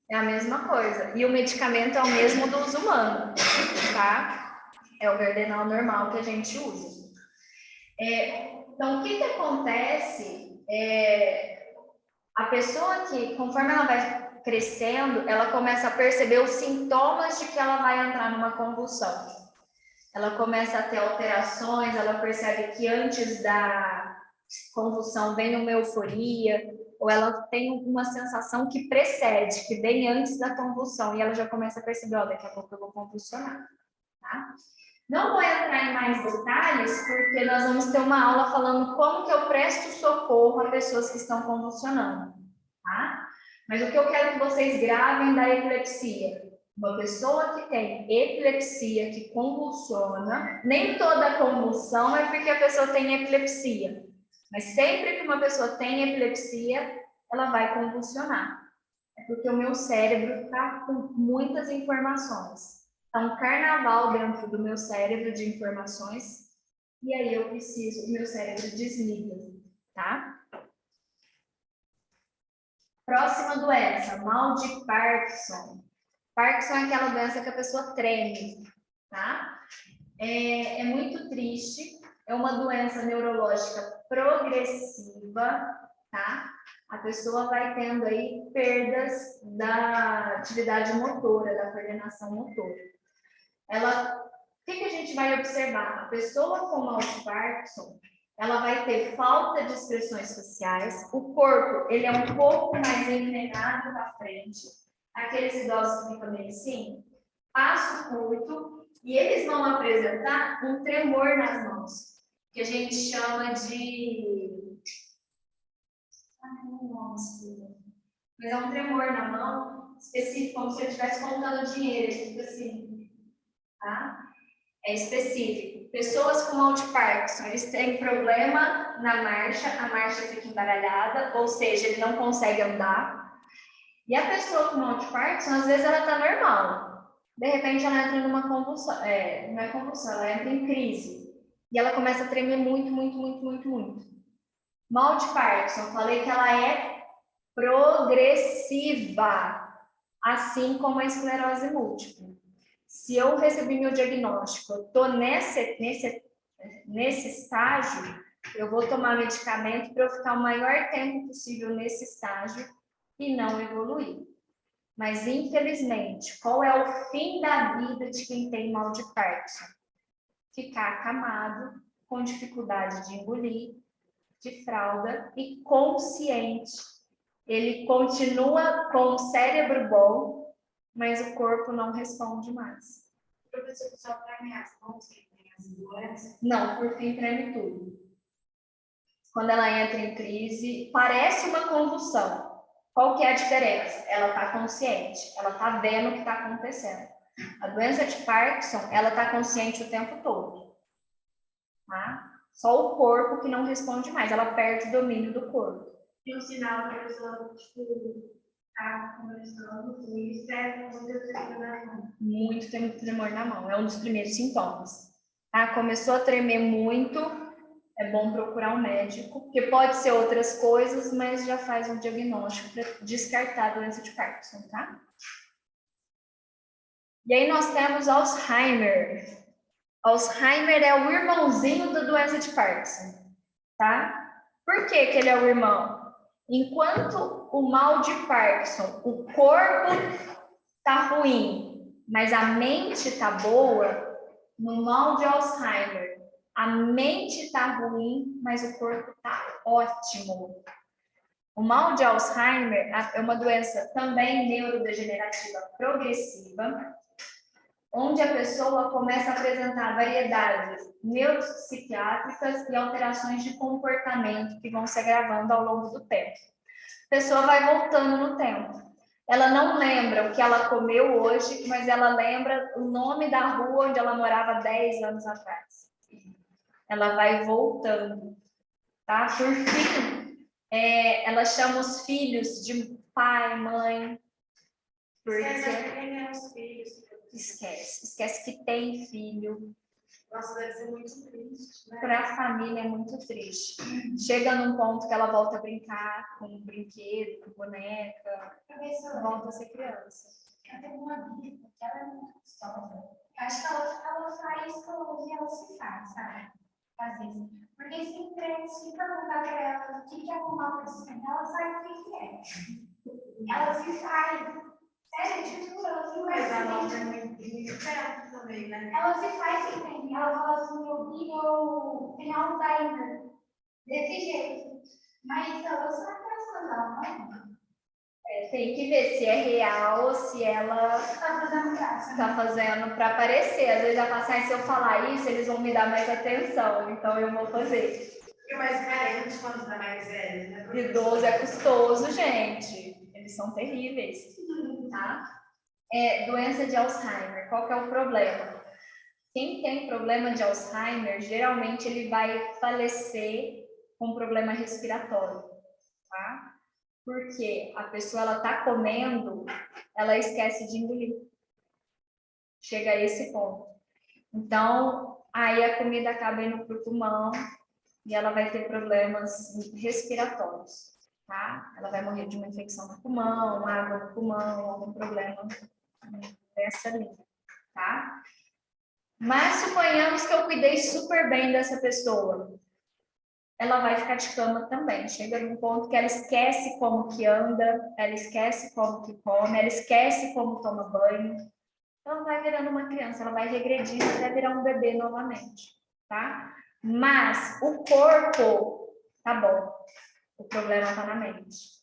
É a mesma coisa. E o medicamento é o mesmo do uso humano, tá? É o gardenal normal que a gente usa. Então, o que acontece? A pessoa que, conforme ela vai crescendo, ela começa a perceber os sintomas de que ela vai entrar numa convulsão. Ela começa a ter alterações, ela percebe que antes da convulsão vem uma euforia, ou ela tem uma sensação que precede, que vem antes da convulsão, e ela já começa a perceber, ó, daqui a pouco eu vou convulsionar, tá? Não vou entrar em mais detalhes, porque nós vamos ter uma aula falando como que eu presto socorro a pessoas que estão convulsionando, tá? Mas o que eu quero que vocês gravem da epilepsia: uma pessoa que tem epilepsia, que convulsiona, nem toda convulsão é porque a pessoa tem epilepsia, mas sempre que uma pessoa tem epilepsia, ela vai convulsionar. É porque o meu cérebro está com muitas informações. Está um carnaval dentro do meu cérebro de informações, e aí eu preciso, o meu cérebro desliga, tá? Próxima doença, mal de Parkinson. Parkinson é aquela doença que a pessoa treme, tá? É muito triste, é uma doença neurológica progressiva, tá? A pessoa vai tendo aí perdas da atividade motora, da coordenação motora. O que a gente vai observar? A pessoa com mal de Parkinson, ela vai ter falta de expressões faciais, o corpo, ele é um pouco mais inclinado para frente, aqueles idosos que ficam meio assim, passo curto, e eles vão apresentar um tremor nas mãos, que a gente chama de... Mas é um tremor na mão específico, como se ele estivesse contando dinheiro, tipo assim, tá? É específico. Pessoas com mal de Parkinson, eles têm problema na marcha, a marcha fica embaralhada, ou seja, ele não consegue andar. E a pessoa com mal de Parkinson, às vezes ela está normal. De repente ela entra numa convulsão, não é convulsão, ela entra em crise. E ela começa a tremer muito, muito, muito, muito, muito. Mal de Parkinson, falei que ela é progressiva, assim como a esclerose múltipla. Se eu recebi meu diagnóstico, eu estou nesse estágio, eu vou tomar medicamento para eu ficar o maior tempo possível nesse estágio e não evoluir. Mas, infelizmente, qual é o fim da vida de quem tem mal de Parkinson? Ficar acamado, com dificuldade de engolir, de fralda e consciente. Ele continua com o cérebro bom, mas o corpo não responde mais. Professor, só treme as mãos, que tem as doenças? Não, por fim treme tudo. Quando ela entra em crise, parece uma convulsão. Qual que é a diferença? Ela está consciente, ela está vendo o que está acontecendo. A doença de Parkinson, ela está consciente o tempo todo. Tá? Só o corpo que não responde mais, ela perde o domínio do corpo. Tem um sinal que a pessoa, tipo, tá conversando com isso, é muito tremor na mão. Muito tremor na mão, é um dos primeiros sintomas. Tá? Começou a tremer muito, é bom procurar um médico, porque pode ser outras coisas, mas já faz um diagnóstico para descartar a doença de Parkinson, tá? E aí nós temos Alzheimer. Alzheimer é o irmãozinho da doença de Parkinson, tá? Por que que ele é o irmão? Enquanto o mal de Parkinson, o corpo tá ruim, mas a mente tá boa, no mal de Alzheimer, a mente tá ruim, mas o corpo tá ótimo. O mal de Alzheimer é uma doença também neurodegenerativa progressiva, onde a pessoa começa a apresentar variedades neuropsiquiátricas e alterações de comportamento que vão se agravando ao longo do tempo. A pessoa vai voltando no tempo. Ela não lembra o que ela comeu hoje, mas ela lembra o nome da rua onde ela morava 10 anos atrás. ela vai voltando, tá? Por fim, ela chama os filhos de pai, mãe, Esquece porque quem é os filhos. esquece que tem filho. Nossa, deve ser muito triste, né? Para a família é muito triste. Chega num ponto que ela volta a brincar com brinquedo, com boneca, Professora, volta a ser criança. eu tenho uma amiga que ela é muito gostosa. Eu acho que ela faz como ela se faz, sabe? Às vezes. Porque se perguntar para ela o que é arrumar para cima, ela sabe o que é. Ela se faz. Sério, tipo, ela se Mas a nossa faz. é muito perto também, né? Ela se faz, entende? Ela fala assim, eu tenho Alzheimer. Desse jeito. Mas ela só faz não. Tem que ver se é real ou se ela Tá fazendo graça. está fazendo para aparecer. Às vezes já passar, se eu falar isso, eles vão me dar mais atenção, então eu vou fazer. E o mais carente quando tá mais velho, né? Idoso é custoso, gente. Eles são terríveis, tá? Doença de Alzheimer, qual que é o problema? Quem tem problema de Alzheimer, geralmente ele vai falecer com problema respiratório, tá? Porque a pessoa, ela tá comendo, ela esquece de engolir. Chega a esse ponto. Então, aí a comida acaba indo pro pulmão e ela vai ter problemas respiratórios, tá? Ela vai morrer de uma infecção no pulmão, água no pulmão, algum problema dessa linha, tá? Mas suponhamos que eu cuidei super bem dessa pessoa. Ela vai ficar de cama também. Chega num ponto que ela esquece como que anda, ela esquece como que come, ela esquece como toma banho. Ela vai virando uma criança, ela vai regredindo até virar um bebê novamente, tá? Mas o corpo tá bom. O problema tá na mente.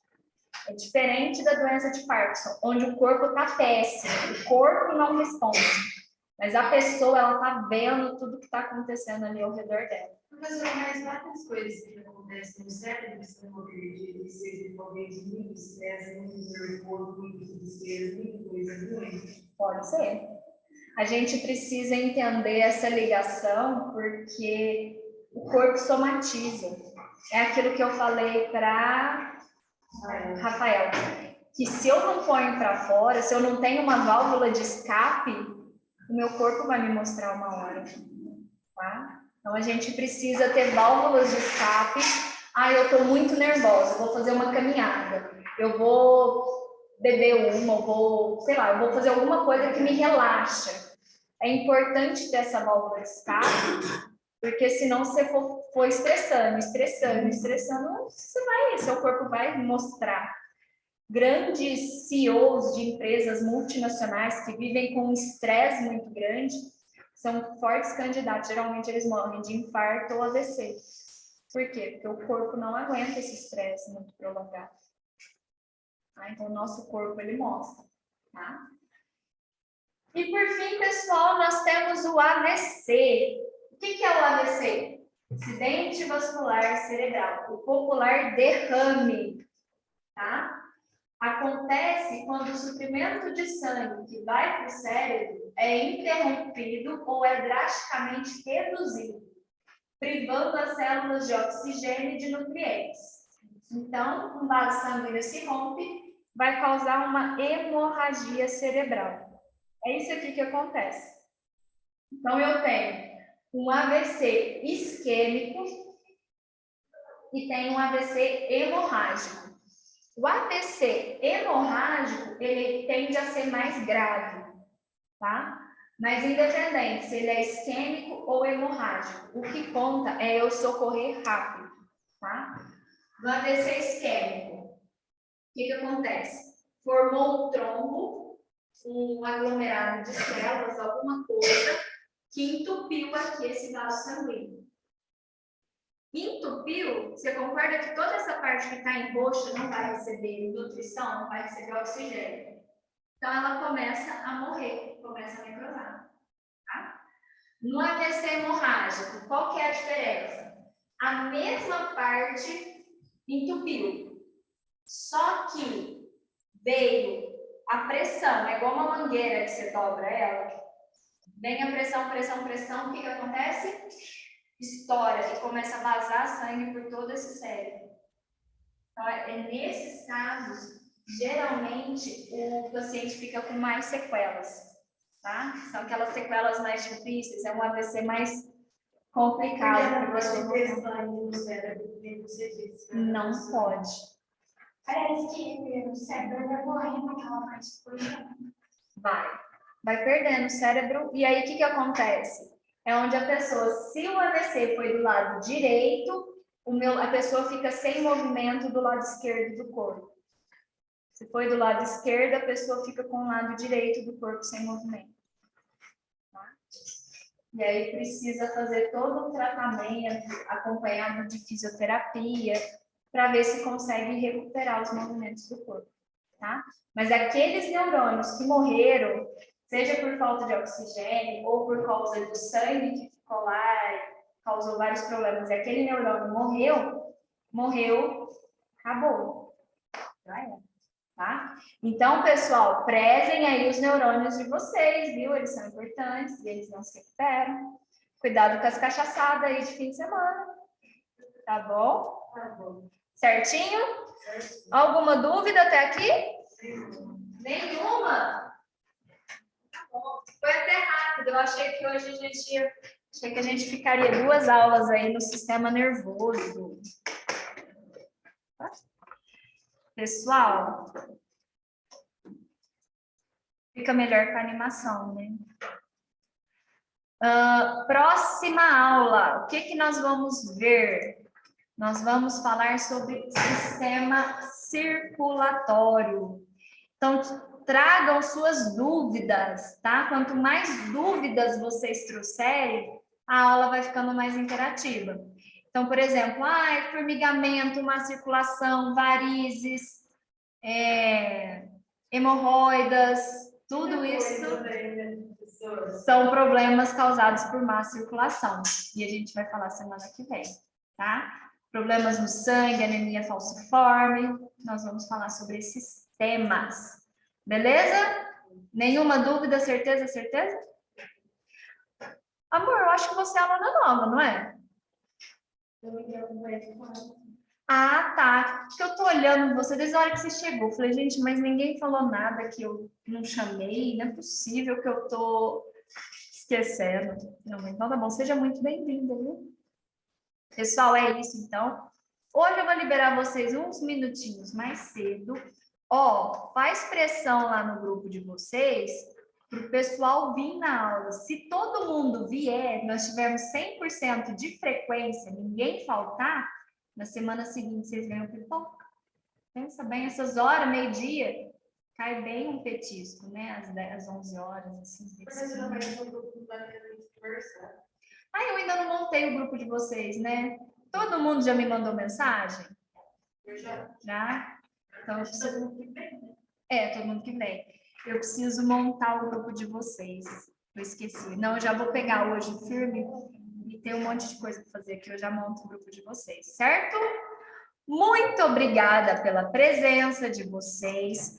É diferente da doença de Parkinson, onde o corpo tá péssimo, o corpo não responde. Mas a pessoa, ela tá vendo tudo que tá acontecendo ali ao redor dela. Professor, mas várias coisas que acontecem no cérebro são de ser talvez muito estresse, muito nervoso, muito desespero, muita coisa ruim. Pode ser. A gente precisa entender essa ligação porque o corpo somatiza. É aquilo que eu falei para Rafael, que se eu não ponho para fora, se eu não tenho uma válvula de escape, o meu corpo vai me mostrar uma hora, tá? Então a gente precisa ter válvulas de escape. Eu estou muito nervosa, vou fazer uma caminhada, eu vou beber eu vou fazer alguma coisa que me relaxa. É importante ter essa válvula de escape, porque senão você for estressando, seu corpo vai mostrar. Grandes CEOs de empresas multinacionais que vivem com um estresse muito grande são fortes candidatos. Geralmente eles morrem de infarto ou AVC. Por quê? Porque o corpo não aguenta esse estresse muito prolongado. Então, o nosso corpo, ele mostra. Tá? E, por fim, pessoal, nós temos o AVC. O que é o AVC? Acidente vascular cerebral. O popular derrame. Tá? Acontece quando o suprimento de sangue que vai para o cérebro é interrompido ou é drasticamente reduzido, privando as células de oxigênio e de nutrientes. Então, um vaso sanguíneo se rompe, vai causar uma hemorragia cerebral. É isso aqui que acontece. Então, eu tenho um AVC isquêmico e tenho um AVC hemorrágico. O AVC hemorrágico, ele tende a ser mais grave, tá? Mas independente se ele é isquêmico ou hemorrágico, o que conta é eu socorrer rápido, tá? No AVC isquêmico, o que acontece? Formou um trombo, um aglomerado de células, alguma coisa, que entupiu aqui esse vaso sanguíneo. Entupiu, você concorda que toda essa parte que está em roxo não vai receber nutrição, não vai receber oxigênio. Então, ela começa a morrer, começa a necrosar. Tá? No AVC hemorrágico, qual que é a diferença? A mesma parte entupiu, só que veio a pressão, é igual uma mangueira que você dobra ela. Vem a pressão, pressão, pressão, o que acontece? estoura e começa a vazar sangue por todo esse cérebro. Então, nesses casos, geralmente, o paciente fica com mais sequelas, tá? São aquelas sequelas mais difíceis, é um AVC mais complicado. Não pode. Parece que o cérebro vai morrer naquela parte por Vai perdendo o cérebro, e aí o que acontece? É onde a pessoa, se o AVC foi do lado direito, a pessoa fica sem movimento do lado esquerdo do corpo. Se foi do lado esquerdo, a pessoa fica com o lado direito do corpo sem movimento. Tá? E aí precisa fazer todo um tratamento acompanhado de fisioterapia para ver se consegue recuperar os movimentos do corpo. Tá? Mas aqueles neurônios que morreram, seja por falta de oxigênio ou por causa do sangue que ficou lá, causou vários problemas, e aquele neurônio morreu, acabou. Já era, tá? Então, pessoal, prezem aí os neurônios de vocês, viu? Eles são importantes e eles não se recuperam. Cuidado com as cachaçadas aí de fim de semana. Tá bom? Tá bom. Certinho? Alguma dúvida até aqui? Nenhuma? Tá bom. Foi até rápido. Eu achei que hoje a gente ficaria 2 aulas aí no sistema nervoso. Pessoal, fica melhor com a animação, né? Próxima aula, o que nós vamos ver? Nós vamos falar sobre sistema circulatório. Então, tragam suas dúvidas, tá? Quanto mais dúvidas vocês trouxerem, a aula vai ficando mais interativa. Então, por exemplo, formigamento, má circulação, varizes, hemorroidas, tudo isso são problemas causados por má circulação. E a gente vai falar semana que vem, tá? Problemas no sangue, anemia falciforme, nós vamos falar sobre esses temas. Beleza? Nenhuma dúvida, certeza, certeza? Amor, eu acho que você é aluna nova, não é? Ah, tá. Porque eu tô olhando você desde a hora que você chegou. Falei, gente, mas ninguém falou nada que eu não chamei. Não é possível que eu tô esquecendo. Não, então tá bom. Seja muito bem-vinda, viu? Pessoal, é isso, então. Hoje eu vou liberar vocês uns minutinhos mais cedo. Faz pressão lá no grupo de vocês para o pessoal vir na aula. Se todo mundo vier, nós tivermos 100% de frequência, ninguém faltar, na semana seguinte vocês ganham pipoca. Pensa bem, essas horas, meio-dia, cai bem um petisco, né? Às 11 horas, assim. Eu ainda não montei o grupo de vocês, né? Todo mundo já me mandou mensagem? Eu já. Já? Então, eu preciso... todo mundo que vem. Eu preciso montar o grupo de vocês. Eu esqueci. Não, eu já vou pegar hoje firme e tem um monte de coisa para fazer que eu já monto o grupo de vocês, certo? Muito obrigada pela presença de vocês.